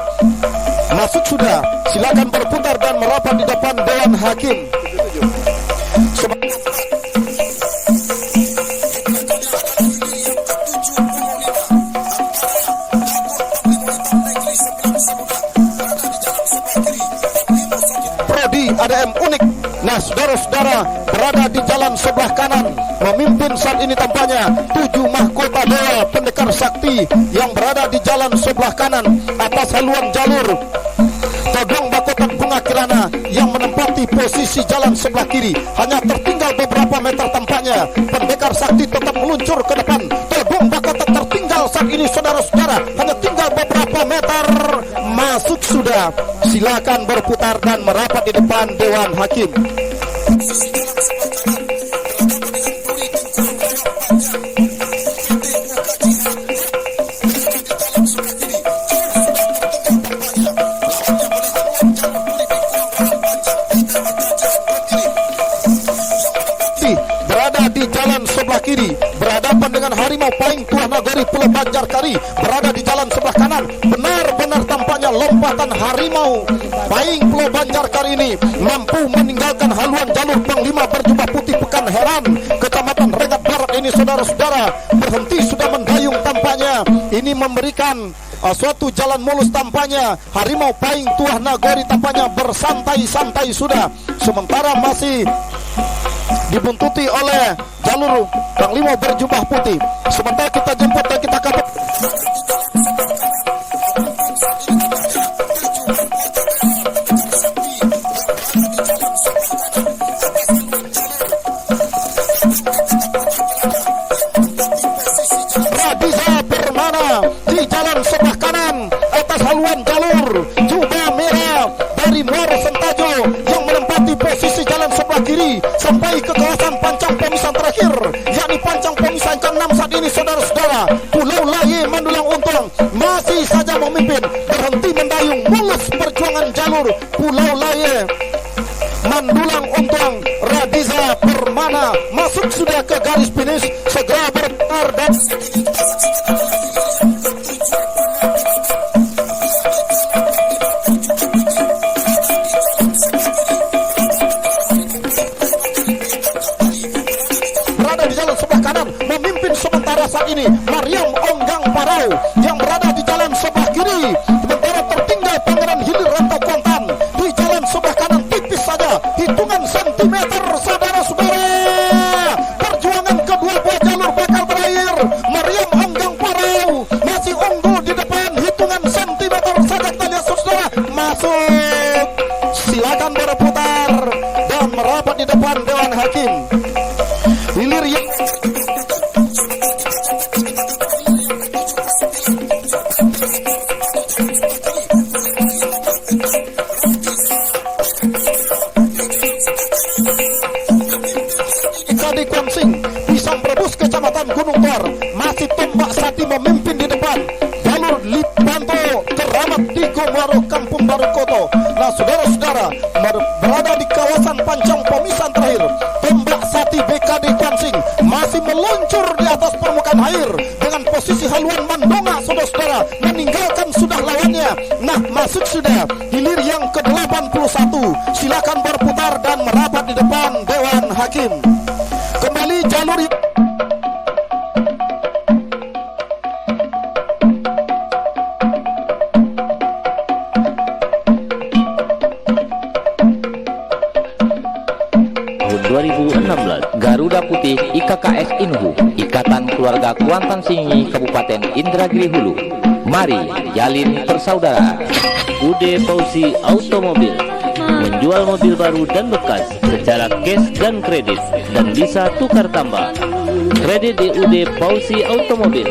masuk sudah. Silakan berputar dan merapat di depan Dewan Hakim. Prodi ADM Unik. Nah, saudara-saudara, berada di jalan sebelah kanan, memimpin saat ini tampaknya 7 mahkota dewa pendekar sakti yang berada di jalan sebelah kanan atas haluan jalur Todong Bakotan Bunga Kirana yang menempati posisi jalan sebelah kiri. Hanya tertinggal beberapa meter tampaknya. Pendekar sakti tetap meluncur ke depan. Todong Bakotan tertinggal saat ini, saudara-saudara. Hanya tinggal beberapa meter. Masuk sudah. Silakan berputar dan merapat di depan Dewan Hakim. Berada di jalan sebelah kiri, berhadapan dengan harimau Paing Tuah Nagori Pulau Banjarkari, berada di jalan sebelah kanan. Benar-benar tampaknya lompatan harimau Paing Pulau Banjarkari ini mampu meninggalkan haluan jalur Panglima berjubah putih Pekan Heran, Kecamatan Rengat Barat ini, saudara-saudara. Berhenti sudah mendayung tampaknya. Ini memberikan suatu jalan mulus tampaknya. Harimau Paing Tuah Nagori tampaknya bersantai-santai sudah. Sementara masih dibuntuti oleh jalur Panglima berjubah putih. Sementara kita jemput dan kita kabar. Radiza Permana di jalan sebelah kanan atas haluan jalur jubah merah dari Muara Sentajo yang menempati posisi jalan sebelah kiri sampai ke kawasan pancang pemisah terakhir, yakni pancang pemisah ke-6 saat ini, saudara-saudara. Pulau Laye Mandulang Untuang masih saja memimpin, berhenti mendayung, mulus perjuangan jalur Pulau Laye Mandulang Untuang. Radiza Permana masuk sudah ke garis finish, segera berputar dan berada di jalan sebelah kanan, memimpin sementara saat ini Mariam Onggang Parau yang berada di jalan sebelah kiri. Sementara tertinggal Pangeran Hilir Rantau Kuantan di jalan sebelah kanan, tipis saja, hitungan sentimeter, saudara-saudara. Perjuangan kedua buah jalur bakal berakhir. Mariam Onggang Parau masih unggul di depan, hitungan sentimeter saja. Kita lihat, saudara, masuk. Silakan berputar dan merapat di depan Dewan Hakim. Hilir yang Kecamatan Gunung Tor, masih Tombak Sati memimpin di depan. Jalur Lipanto Keramat di Gomaro Kampung Baru Koto. Nah saudara-saudara, berada di kawasan pancang pemisahan terakhir, Tombak Sati BKD Kwansing masih meluncur di atas permukaan air dengan posisi haluan mandonga, saudara-saudara, meninggalkan sudah lawannya. Nah masuk sudah hilir yang ke-81. Silakan berputar dan merapat di depan Dewan Hakim. Kembali jalur tahun 2016, Garuda Putih IKKS Inhu, Ikatan Keluarga Kuantan Singi Kabupaten Indragiri Hulu. Mari jalin persaudaraan. UD Pausi Automobil menjual mobil baru dan bekas secara cash dan kredit, dan bisa tukar tambah. Kredit di UD Pausi Automobil.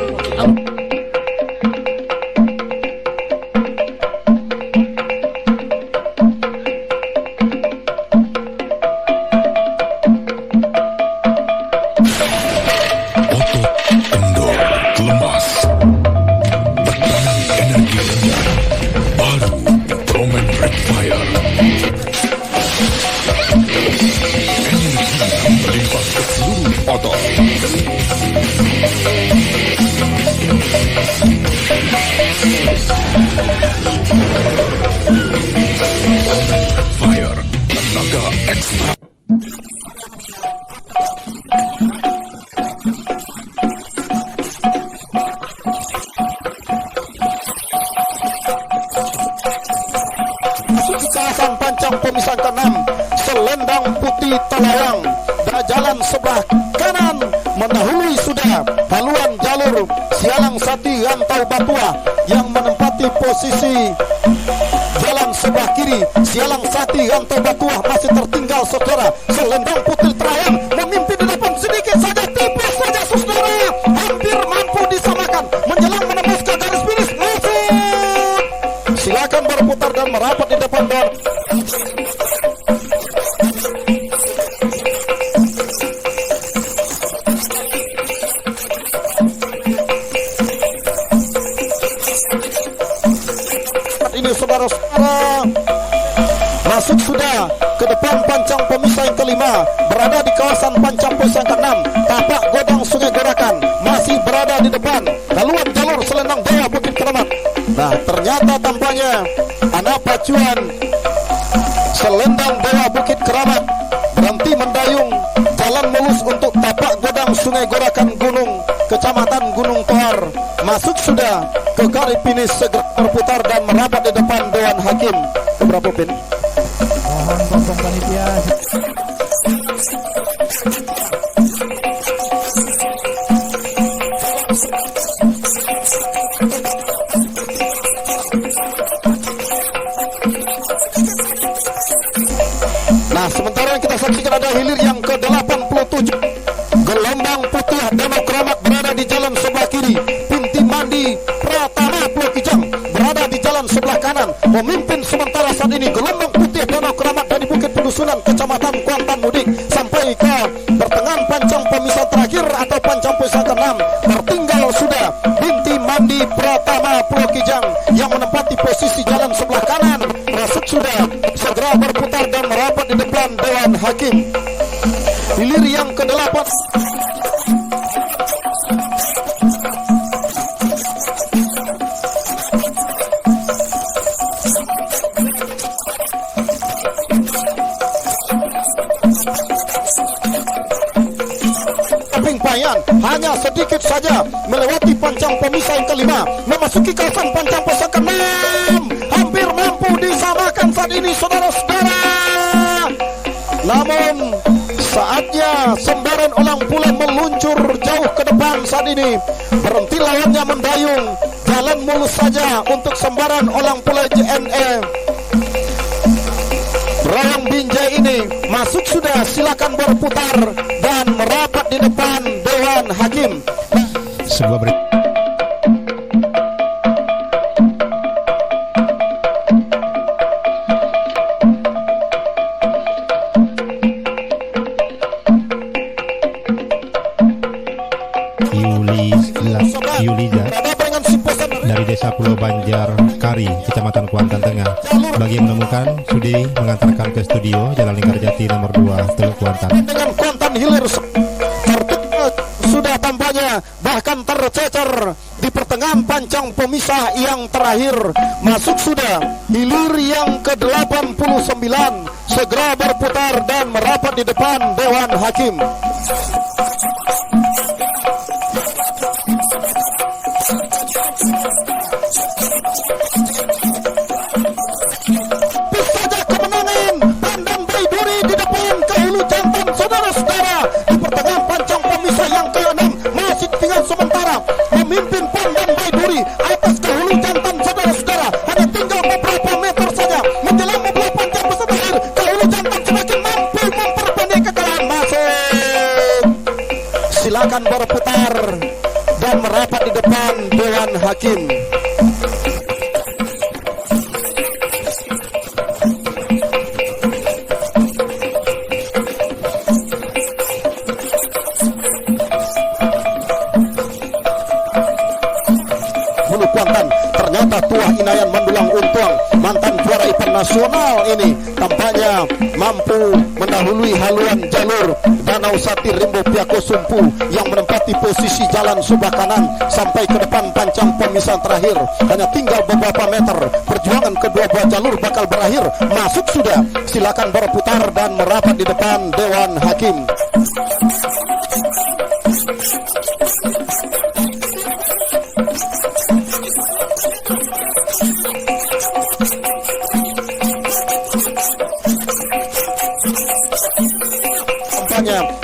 kawasan pancang pemisahan ke-6, Selendang Putih Talayang, dan jalan sebelah kanan mendahului sudah haluan jalur Sialang Sati Rantau Batua yang menempati posisi jalan sebelah kiri. Sialang Sati Rantau Batua masih tertinggal, saudara. Selendang Putih Talayang memimpin di depan sedikit saja, tipis saja, saudara, hampir mampu disamakan menjelang menembus ke garis finish. Silakan berputar dan merapat di depan dan ini saudara-saudara masuk sudah ke depan pancang pemisah yang kelima, berada di kawasan pancang pemisah yang ke-6, tapak godang Sungai Gorakan masih berada di depan haluan jalur Selendang Jaya Bukit Keramat. Nah ternyata tampaknya anak pacuan Selendang Dewa Bukit Keramat berhenti mendayung jalan mulus untuk tapak godang Sungai Gorakan Gunung, Kecamatan Gunung Toar. Masuk sudah ke garis finish, segera berputar dan merapat di depan Dewan Hakim. Beberapa pin. Mohon potong panitia. Nah sementara yang kita saksikan ada hilir yang ke-87, gelombang putih Danau Keramat berada di jalan sebelah kiri. Pinti Mandi Pratama Pulau Kijang berada di jalan sebelah kanan. Memimpin sementara saat ini gelombang putih Danau Keramat dari Bukit Pedusunan Kecamatan Kuantan Mudik sampai ke pertengahan pancang pemisah terakhir atau pancang pemisah ke-6. Tertinggal sudah Pinti Mandi Pratama Pulau Kijang yang menempati posisi jalan sebelah kanan. Masuk sudah, segera berputar dan merapat di depan Dewan Hakim. Hilir yang ke-8 Payan hanya sedikit saja melewati pancang pemisah yang kelima, memasuki kawasan pancang pemisah ke-6, hampir mampu disamakan saat ini, saudara-saudara. Namun saatnya sembaran Olang Pula meluncur jauh ke depan saat ini. Berhenti lawannya mendayung, jalan mulus saja untuk sembaran Olang Pula JNE. Rawang Binjai ini masuk sudah, silakan berputar dan merapat di depan Dewan Hakim. Sebuah berita Yuliza dari Desa Pulau Banjar Kari, Kecamatan Kuantan Tengah. Bagi yang menemukan, Sudi mengantarkan ke studio Jalan Linggarjati nomor 2, Teluk Kuantan. Dengan Kuantan Hilir sudah tampaknya bahkan tercecer di pertengahan pancang pemisah yang terakhir. Masuk sudah hilir yang ke-89, segera berputar dan merapat di depan Dewan Hakim. Saja kemenangan Pandan Baiduri di depan Kahulu Jantan, saudara-saudara. Di pertengahan pancang pemisah yang ke-6 masih tinggal sementara memimpin Pandan Baiduri atas Kahulu Jantan, saudara-saudara. Hanya tinggal beberapa meter saja menjelang memulai pancang pemisah terakhir. Kahulu Jantan semakin mampu memperpendek kekalahan. Masuk, silakan berputar dan merapat di depan Dewan Hakim. Ternyata Tuah Inayan Mandulang Untuang, mantan juara event nasional ini, tampaknya mampu mendahului haluan jalur Danau Satir Rimbo Piako Sumpu yang menempati posisi jalan sebelah kanan sampai ke depan pancang pemisahan terakhir. Hanya tinggal beberapa meter, perjuangan kedua buah jalur bakal berakhir. Masuk sudah, silakan berputar dan merapat di depan Dewan Hakim.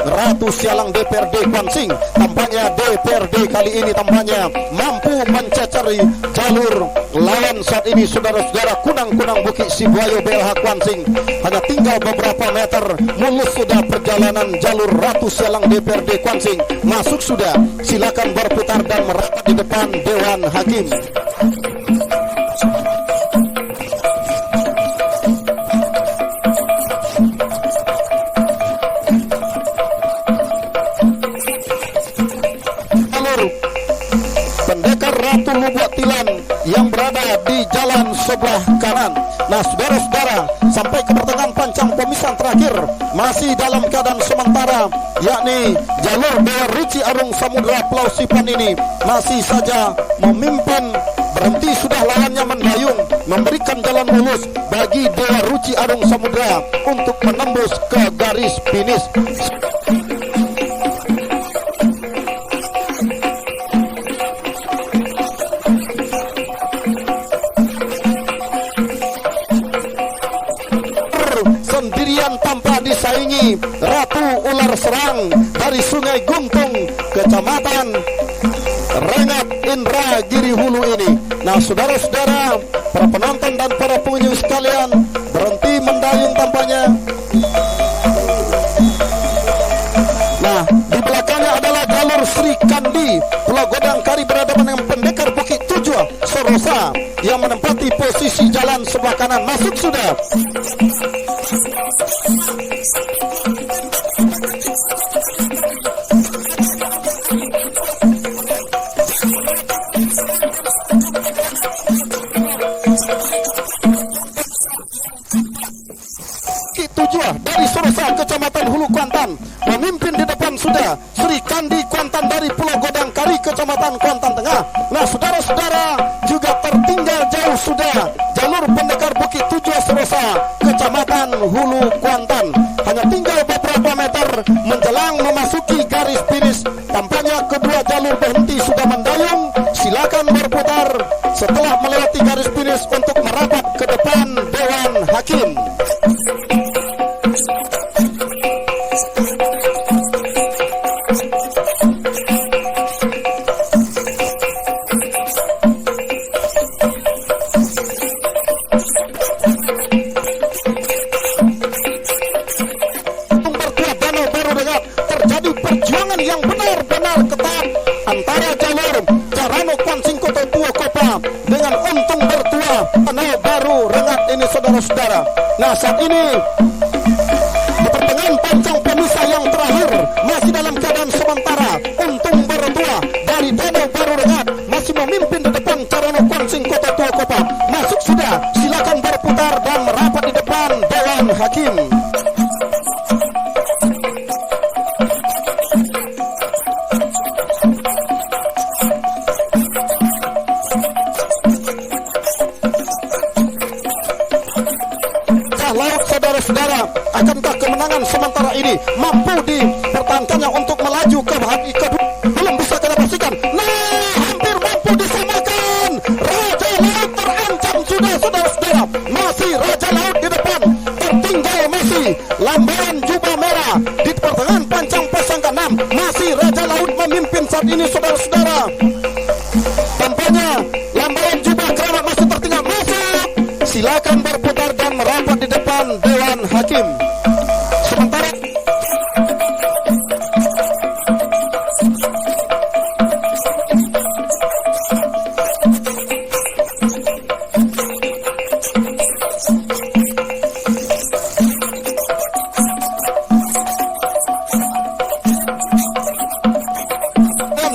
Ratu Sialang DPRD Kwansing, tampaknya DPRD kali ini tampaknya mampu menceceri jalur lawan saat ini, saudara-saudara. Kunang-kunang Bukit Sibuayo BLH Kwansing, hanya tinggal beberapa meter mulus sudah perjalanan jalur Ratu Sialang DPRD Kwansing. Masuk sudah, silakan berputar dan merapat di depan Dewan Hakim. Yang berada di jalan sebelah kanan. Nah, saudara-saudara, sampai ke pertengahan pancang pemisahan terakhir masih dalam keadaan sementara, yakni jalur Dewa Ruci Arung Samudra Pulau Sipan ini masih saja memimpin. Berhenti sudah lawannya mendayung, memberikan jalan mulus bagi Dewa Ruci Arung Samudra untuk menembus ke garis finish. Sendirian tanpa disaingi Ratu Ular Serang dari Sungai Guntung, Kecamatan Rengat, Indragiri Hulu ini. Nah, saudara-saudara, para penonton dan para pengunjung sekalian, berhenti mendayung tampaknya. Nah, di belakangnya adalah jalur Sri Kandi Pulau Godangkari berhadapan dengan Pendekar Bukit Tujuh Sorosa yang menempati posisi jalan sebelah kanan. Masuk sudah. Tujuh dari Sorosa, Kecamatan Hulu Kuantan, memimpin di depan sudah Sri Kandi Kuantan dari Pulau Godangkari, Kecamatan Kuantan Tengah. Nah, saudara-saudara, juga tertinggal jauh sudah jalur Pendekar Bukit Tujuh Sorosa, Kecamatan Hulu Kuantan. Hanya tinggal beberapa meter menjelang memasuki garis finish. Tampaknya kedua jalur berhenti sudah mendayung. Silakan berputar setelah melewati garis finish untuk merapat ke depan Dewan Hakim. Yang benar-benar ketat antara jalur Carano Kwansing Kota Tua Kopa dengan Untung Bertua Danau Baru Rengat ini, saudara-saudara. Nah, saat ini di pertengahan pancang pemisah yang terakhir masih dalam keadaan sementara Untung Bertua dari keadaan sementara ini mampu dipertahankannya untuk melaju ke bahagi kedua. Belum bisa kita pastikan. Nah, hampir mampu disamakan. Raja Laut terancam sudah, saudara-saudara. Masih Raja Laut di depan. Tertinggal masih lambaran jubah merah di pertengahan pancang pasang ke-6. Masih Raja Laut memimpin saat ini, saudara-saudara. Tampaknya lambaran jubah keramat masih tertinggal. Masuk. Silakan berputar dan merapat di depan Dewan Hakim. Sementara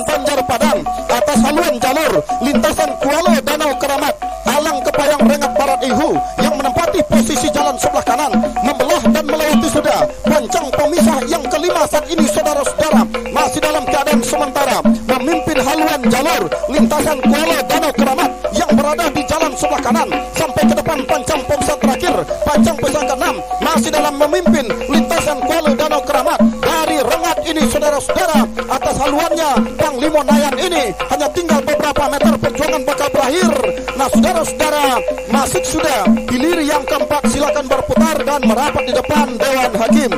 Banjar Padang atas haluan jalur lintasan Kuala Danau Keramat, Alang Kepayang Rengat Barat Ihu yang menempati posisi jalan sebelah kanan membelah dan melewati sudah pancang pemisah yang kelima saat ini, saudara-saudara. Masih dalam keadaan sementara memimpin haluan jalur lintasan Kuala Danau Keramat yang berada di jalan sebelah kanan sampai ke depan pancang pemisah terakhir pancang pemisah ke-6 masih dalam memimpin lintasan Kuala Danau Keramat dari Rengat ini, saudara-saudara. Atas haluannya Panglima Nayan ini hanya tinggal beberapa meter perjuangan bakal berakhir. Nah, saudara-saudara, masuk sudah hilir yang keempat. Silakan berputar dan merapat di depan Dewan Hakim.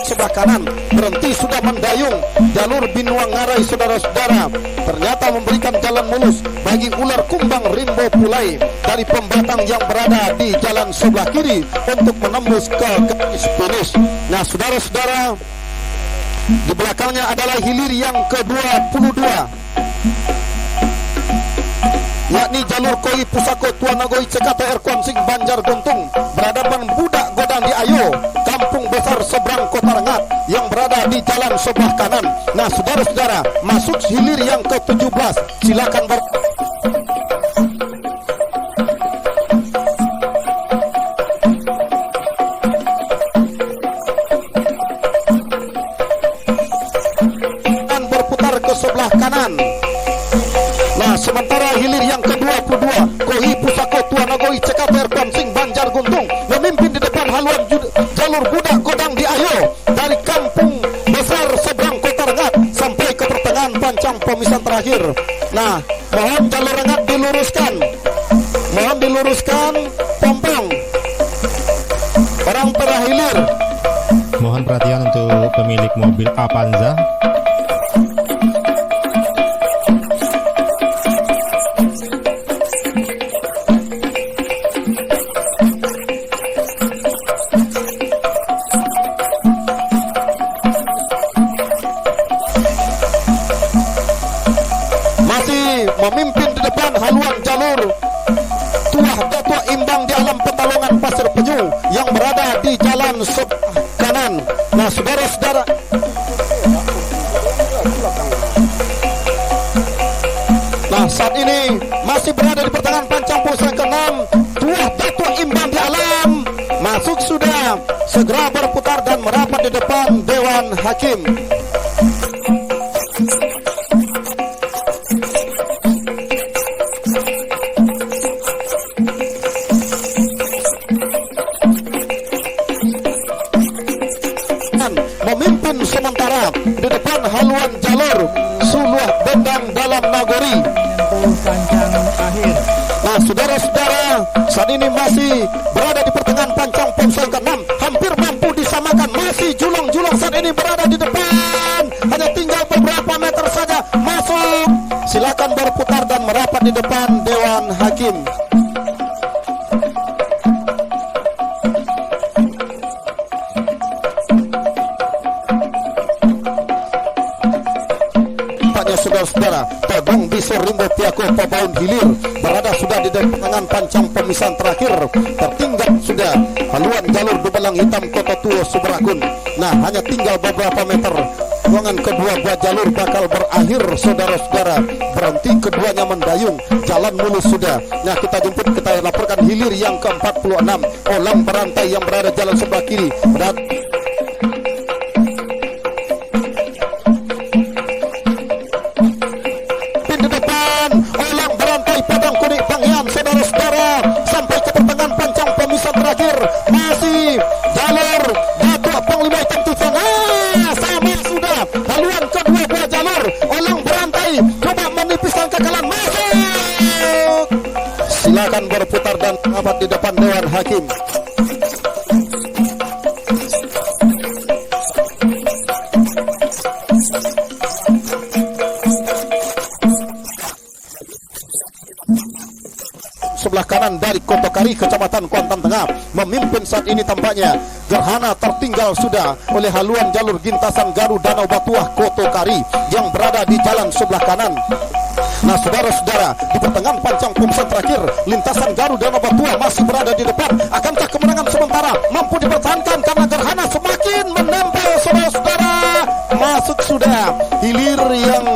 Sebelah kanan berhenti sudah mendayung jalur Binuang Ngarai, saudara-saudara. Ternyata memberikan jalan mulus bagi ular kumbang Rimbo Pulai dari pembatang yang berada di jalan sebelah kiri untuk menembus ke garis finish. Nah, saudara-saudara, di belakangnya adalah hilir yang ke-22, yakni jalur Koi Pusako Tuan Nagoi CKTR Kuansing Banjar Guntung berhadapan Budak Godang di Ayo Kampung Besar seberang Kota Rengat yang berada di jalan sebelah kanan. Nah, saudara-saudara, masuk hilir yang ke-17. Silakan berputar ke sebelah kanan. Nah, sementara hilir yang ke-22 Koi Pusako Tuan Nagoi CKTR Kuansing Banjar Guntung memimpin di depan haluan jalur Budak Godang di Ayo dari Kampung Besar seberang Kota Rengat sampai ke pertengahan pancang pemisahan terakhir. Nah, mohon jalur Rengat diluruskan. Mohon diluruskan pompong. Orang terhilir. Mohon perhatian untuk pemilik mobil Avanza. Memimpin di depan haluan jalur Tuah Datua Imbang di Alam Petalongan Pasir Penyu yang berada di jalan sebelah kanan. Nah, saudara-saudara, nah saat ini masih berada di pertengahan pancang pusat ke-6 Tuah Datua Imbang di Alam masuk sudah, segera berputar dan merapat di depan Dewan Hakim. Memimpin sementara di depan haluan jalur Suluh Bendang Dalam Nagori. Nah, saudara-saudara, saat ini masih berada di pertengahan pancang ponsel ke-6, hampir mampu disamakan. Masih julang-julang saat ini berada di depan, hanya tinggal beberapa meter saja masuk. Silakan berputar dan merapat di depan Dewan Hakim. Saudara-saudara, Tagong Bisor Rimbo Piako Pabaun Hilir berada sudah di pertengahan pancang pemisahan terakhir. Tertinggal sudah haluan jalur Bebelang Hitam Kota Tua Suberakun. Nah, hanya tinggal beberapa meter Perjuangan kedua buah jalur bakal berakhir, saudara-saudara. Berhenti keduanya mendayung, jalan mulus sudah. Nah, kita jemput, kita laporkan hilir yang ke-46, Olang Berantai yang berada jalan sebelah kiri. Di depan, Olang Berantai Padang Kuning Panggian, saudara-saudara, sampai ke pertengahan pancang pemisah terakhir. Masih jalur Datuk Panglima Hitam Tufan. Sama sudah. Haluan kedua buah jalur Olang Berantai coba menipiskan kekalahan. Masuk. Silakan berputar dan rapat di depan Dewan Hakim. Sebelah kanan dari Kotokari, Kecamatan Kuantan Tengah, memimpin saat ini tampaknya. Gerhana tertinggal sudah oleh haluan jalur gintasan Garu Danau Batuah Kotokari yang berada di jalan sebelah kanan. Nah, saudara-saudara, di pertengahan pancang pemisah terakhir, lintasan Garu Danau Batuah masih berada di depan. Akankah kemenangan sementara mampu dipertahankan karena gerhana semakin menempel, saudara-saudara? Masuk sudah hilir yang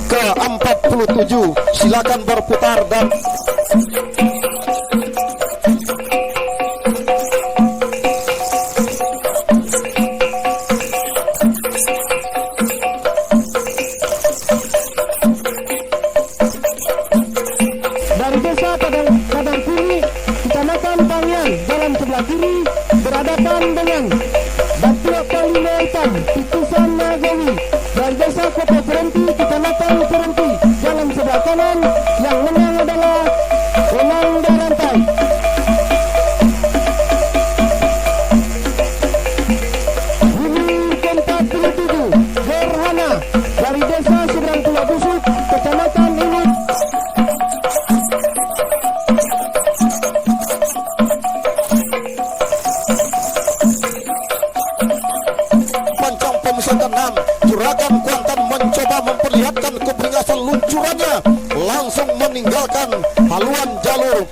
ke-47. Silakan berputar dan dari desa Padang Kiri, Kecamatan Panggian, jalan sebelah kiri berhadapan dengan Datuk Panglima Hitam Titusan Nagowi. Dari desa Kota Perenti, Kecamatan Perenti, jalan sebelah kanan, yang menang adalah Olang Berantai. Hilir ke-47, Gerhana dari desa Seberang Pulau Busuk, Kecamatan Ilut. pancang pemisah ke-6, Juragan Kuantan mencoba memperlihatkan keperingasan luncurannya, langsung meninggalkan haluan jalur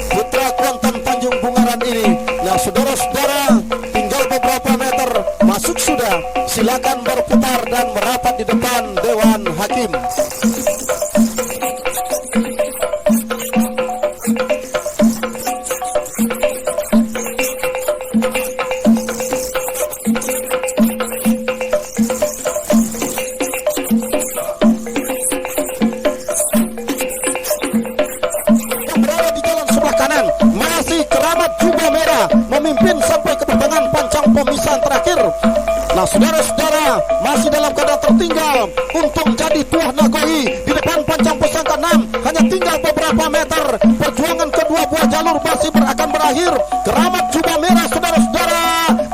Putra Kuantan Tanjung Bungaran ini. Nah, saudara-saudara, tinggal beberapa meter, masuk sudah. Silakan berputar dan merapat di depan Dewan Hakim. Berada di jalan sebelah kanan, masih Keramat Jubah Merah memimpin sampai ke pertengahan pancang pemisahan terakhir. Nah, saudara-saudara, masih dalam keadaan tertinggal untuk jadi tuah Nagoi di depan pancang pemisah ke-6. Hanya tinggal beberapa meter, perjuangan kedua buah jalur masih akan berakhir. Keramat Jubah Merah, saudara-saudara,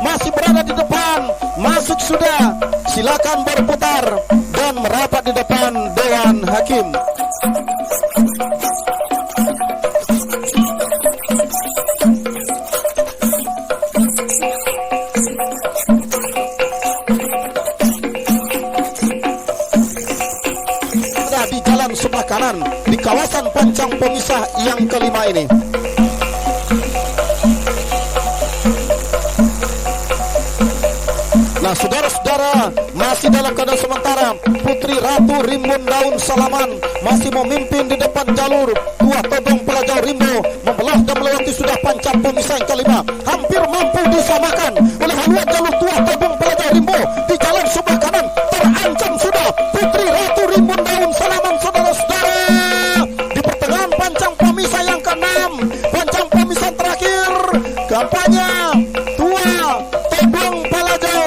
masih berada di depan. Masuk sudah, silakan berputar dan merapat di depan Dewan Hakim. Di jalan sebelah kanan di kawasan pancang pemisah yang kelima ini. Nah, saudara-saudara, masih dalam keadaan sementara, Putri Ratu Rimbun Daun Salaman masih memimpin di depan jalur Tuah Todong Pelajau Rimbo, membelah dan melewati sudah pancang pemisah yang kelima. Hampir mampu disamakan oleh haluan jalur Tuah Todong Pelajau Rimbo di jalan sebelah kanan. Terancam sudah Putri Ratu Rimbun Daun Salaman, saudara-saudara, di pertengahan pancang pemisah yang ke-6, pancang pemisah terakhir kampanye Tuah Todong Pelajau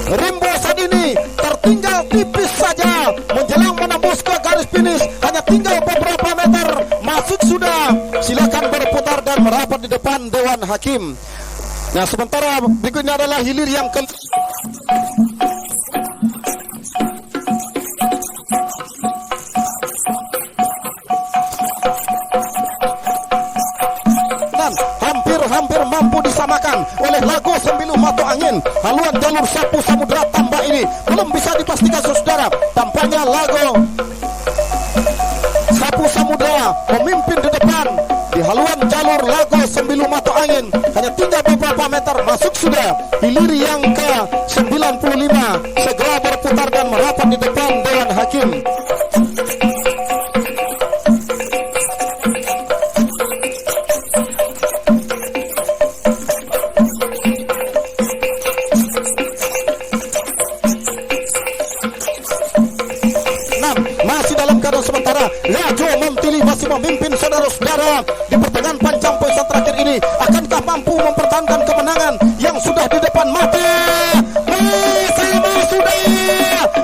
Rimbo saat ini tertinggal tipis saja menjelang menembus ke garis finish. Hanya tinggal beberapa meter, masuk sudah. Silakan berputar dan merapat di depan Dewan Hakim. Nah, sementara berikutnya adalah hilir yang ke hampir mampu disamakan oleh Lago Sembilu Mato Angin. Haluan jalur Sapu Samudra Tambak ini belum bisa dipastikan, saudara. Tampaknya Lago Sapu Samudra memimpin di depan di haluan jalur Lago Sembilu Mato Angin. Hanya tinggal beberapa meter, masuk sudah hilir yang ke-95. di depan Dewan Hakim. Masih dalam keadaan sementara, Rajo Montili masih memimpin saudara-saudara di pertengahan panjang poin terakhir ini. Akankah mampu mempertahankan kemenangan yang sudah di depan mata? Sama sudah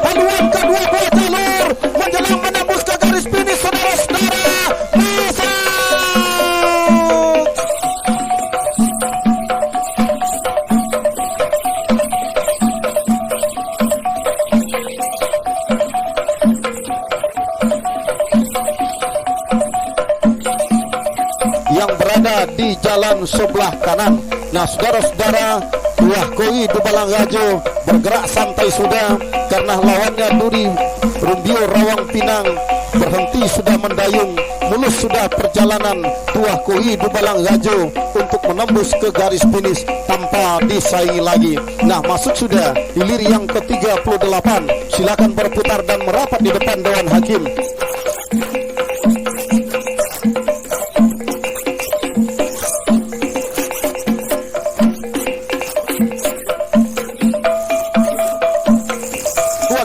haluan kedua buah jalur menjelang menembus ke garis finish saudara-saudara. Masuk. Yang berada di jalan sebelah kanan. Nah, saudara-saudara, Tuah Koi Dubalang Rajo bergerak santai sudah karena lawannya Duri Rumbio Rawang Pinang berhenti sudah mendayung. Mulus sudah perjalanan Tuah Koi Dubalang Rajo untuk menembus ke garis finish tanpa disaingi lagi. Nah, masuk sudah di liri yang ke-38. Silakan berputar dan merapat di depan Dewan Hakim.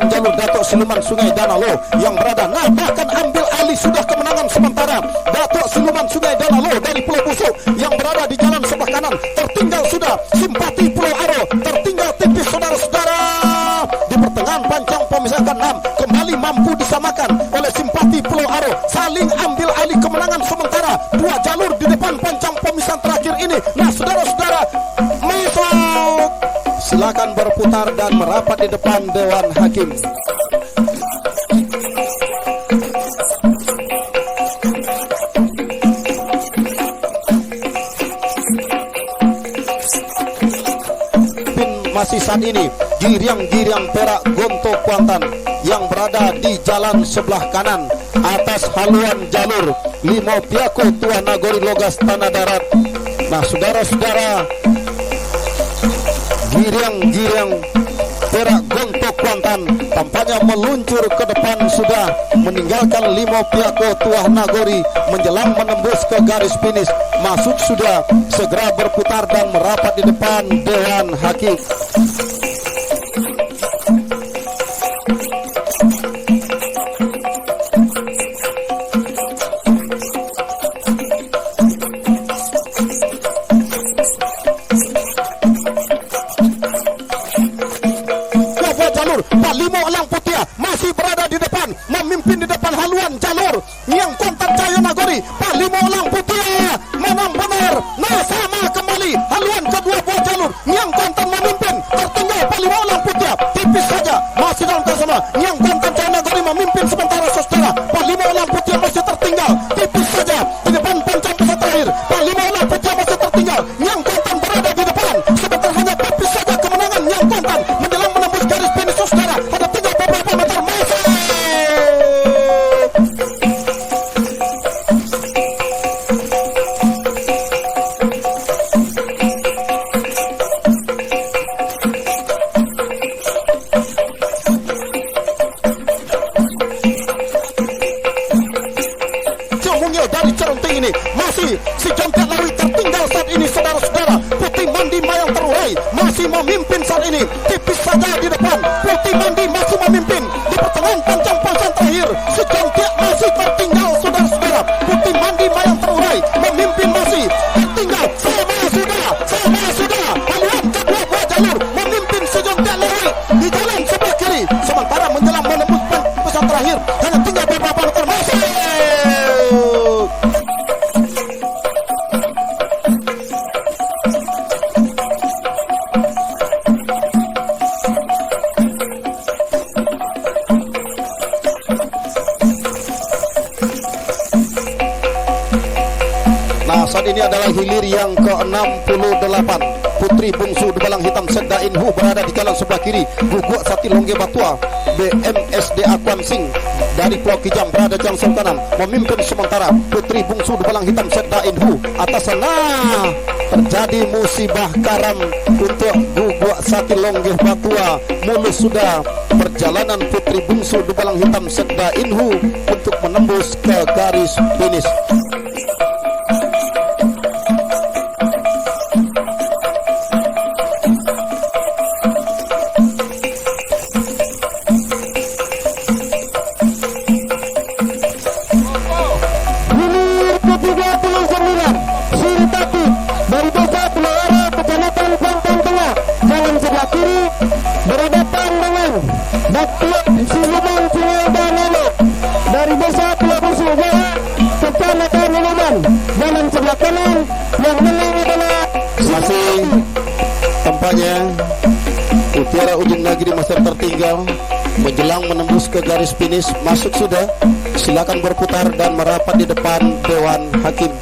Jalur Datuk Siluman Sungai Danalo yang berada, nah bahkan ambil alih sudah kemenangan sementara Datuk Siluman Sungai Danalo dari Pulau Busuk yang berada di jalan sebelah kanan. Tertinggal sudah Simpati Pulau Aro, tertinggal tipis saudara-saudara di pertengahan panjang pemisah ke-6, kembali mampu disamakan oleh Simpati Pulau Aro, saling ambil alih kemenangan sementara dua jalur di depan panjang pemisah terakhir ini. Nah saudara-saudara, masuk. Silakan berputar dan merapat di depan Dewan Hakim. Masih saat ini Giriang Perak Gonto Kuantan yang berada di jalan sebelah kanan atas haluan jalur Limo Piako Tua Nagori Logas Tanah Darat. Nah saudara-saudara, Giriang Perak Gonto Kuantan tampaknya meluncur ke depan sudah meninggalkan Limo Piako Tuah Nagori menjelang menembus ke garis finish. Masuk sudah, segera berputar dan merapat di depan Dewan Hakim. Pak Limo Elang Putih masih berada di depan, memimpin di depan haluan jalur yang Kuantan Jaya Nagori. Pak Limo Elang Putih memang benar. Nah sama kembali haluan kedua buah jalur yang Kuantan memimpin, tertinggal Pak Limo Elang Putih tipis saja masih dalam kesana. Yang Kuantan Jaya Nagori memimpin sementara saudara. Pak Limo Elang Putih masih tertinggal tipis saja di depan panjang pesat terakhir. Pak Limo Elang Putih masih tertinggal. Yang Kuantan berada di depan, sebentar hanya tipis saja kemenangan yang Kuantan menjelang menembus garis finish saudara. Ada tinggal beberapa meter masuk. Dari Ceronting ini masih si Jontek Lawi tertinggal saat ini saudara-saudara. Putih Mandi Mayang Terurai masih memimpin saat ini, tipis saja di depan. Putih Mandi masih memimpin di pertengahan panjang pasang terakhir. Si Jontek masih tertinggal saudara-saudara. Putih Mandi Mayang Terurai memimpin masih tertinggal. Sama sudah haluan kedua buah jalur memimpin si Jontek Lawi di jalan sebelah kiri. Sementara menjelang menembus pesan terakhir hanya tinggal beberapa meter masuk. Nah saat ini adalah hilir yang ke-68. Putri Bungsu Dubalang Hitam Sekda Inhu berada di jalan sebelah kiri. Guguk Sati Longge Batua BMSDA Kuan Sing dari Pulau Kijang berada jalan sebelah kanan. Memimpin sementara Putri Bungsu Dubalang Hitam Sekda Inhu. Atas sana terjadi musibah karam untuk Guguk Sati Longge Batua. Mulus sudah perjalanan Putri Bungsu Dubalang Hitam Sekda Inhu untuk menembus ke garis finish. Berhadapan dengan Bakluk Siluman Sungai Banana dari desa Pulau Bungsu Jaya, Kecamatan Siluman. Jalan sebelah kanan yang menang adalah masih tampaknya Mutiara Ujung Negeri masih tertinggal menjelang menembus ke garis finish. Masuk sudah, silakan berputar dan merapat di depan Dewan Hakim.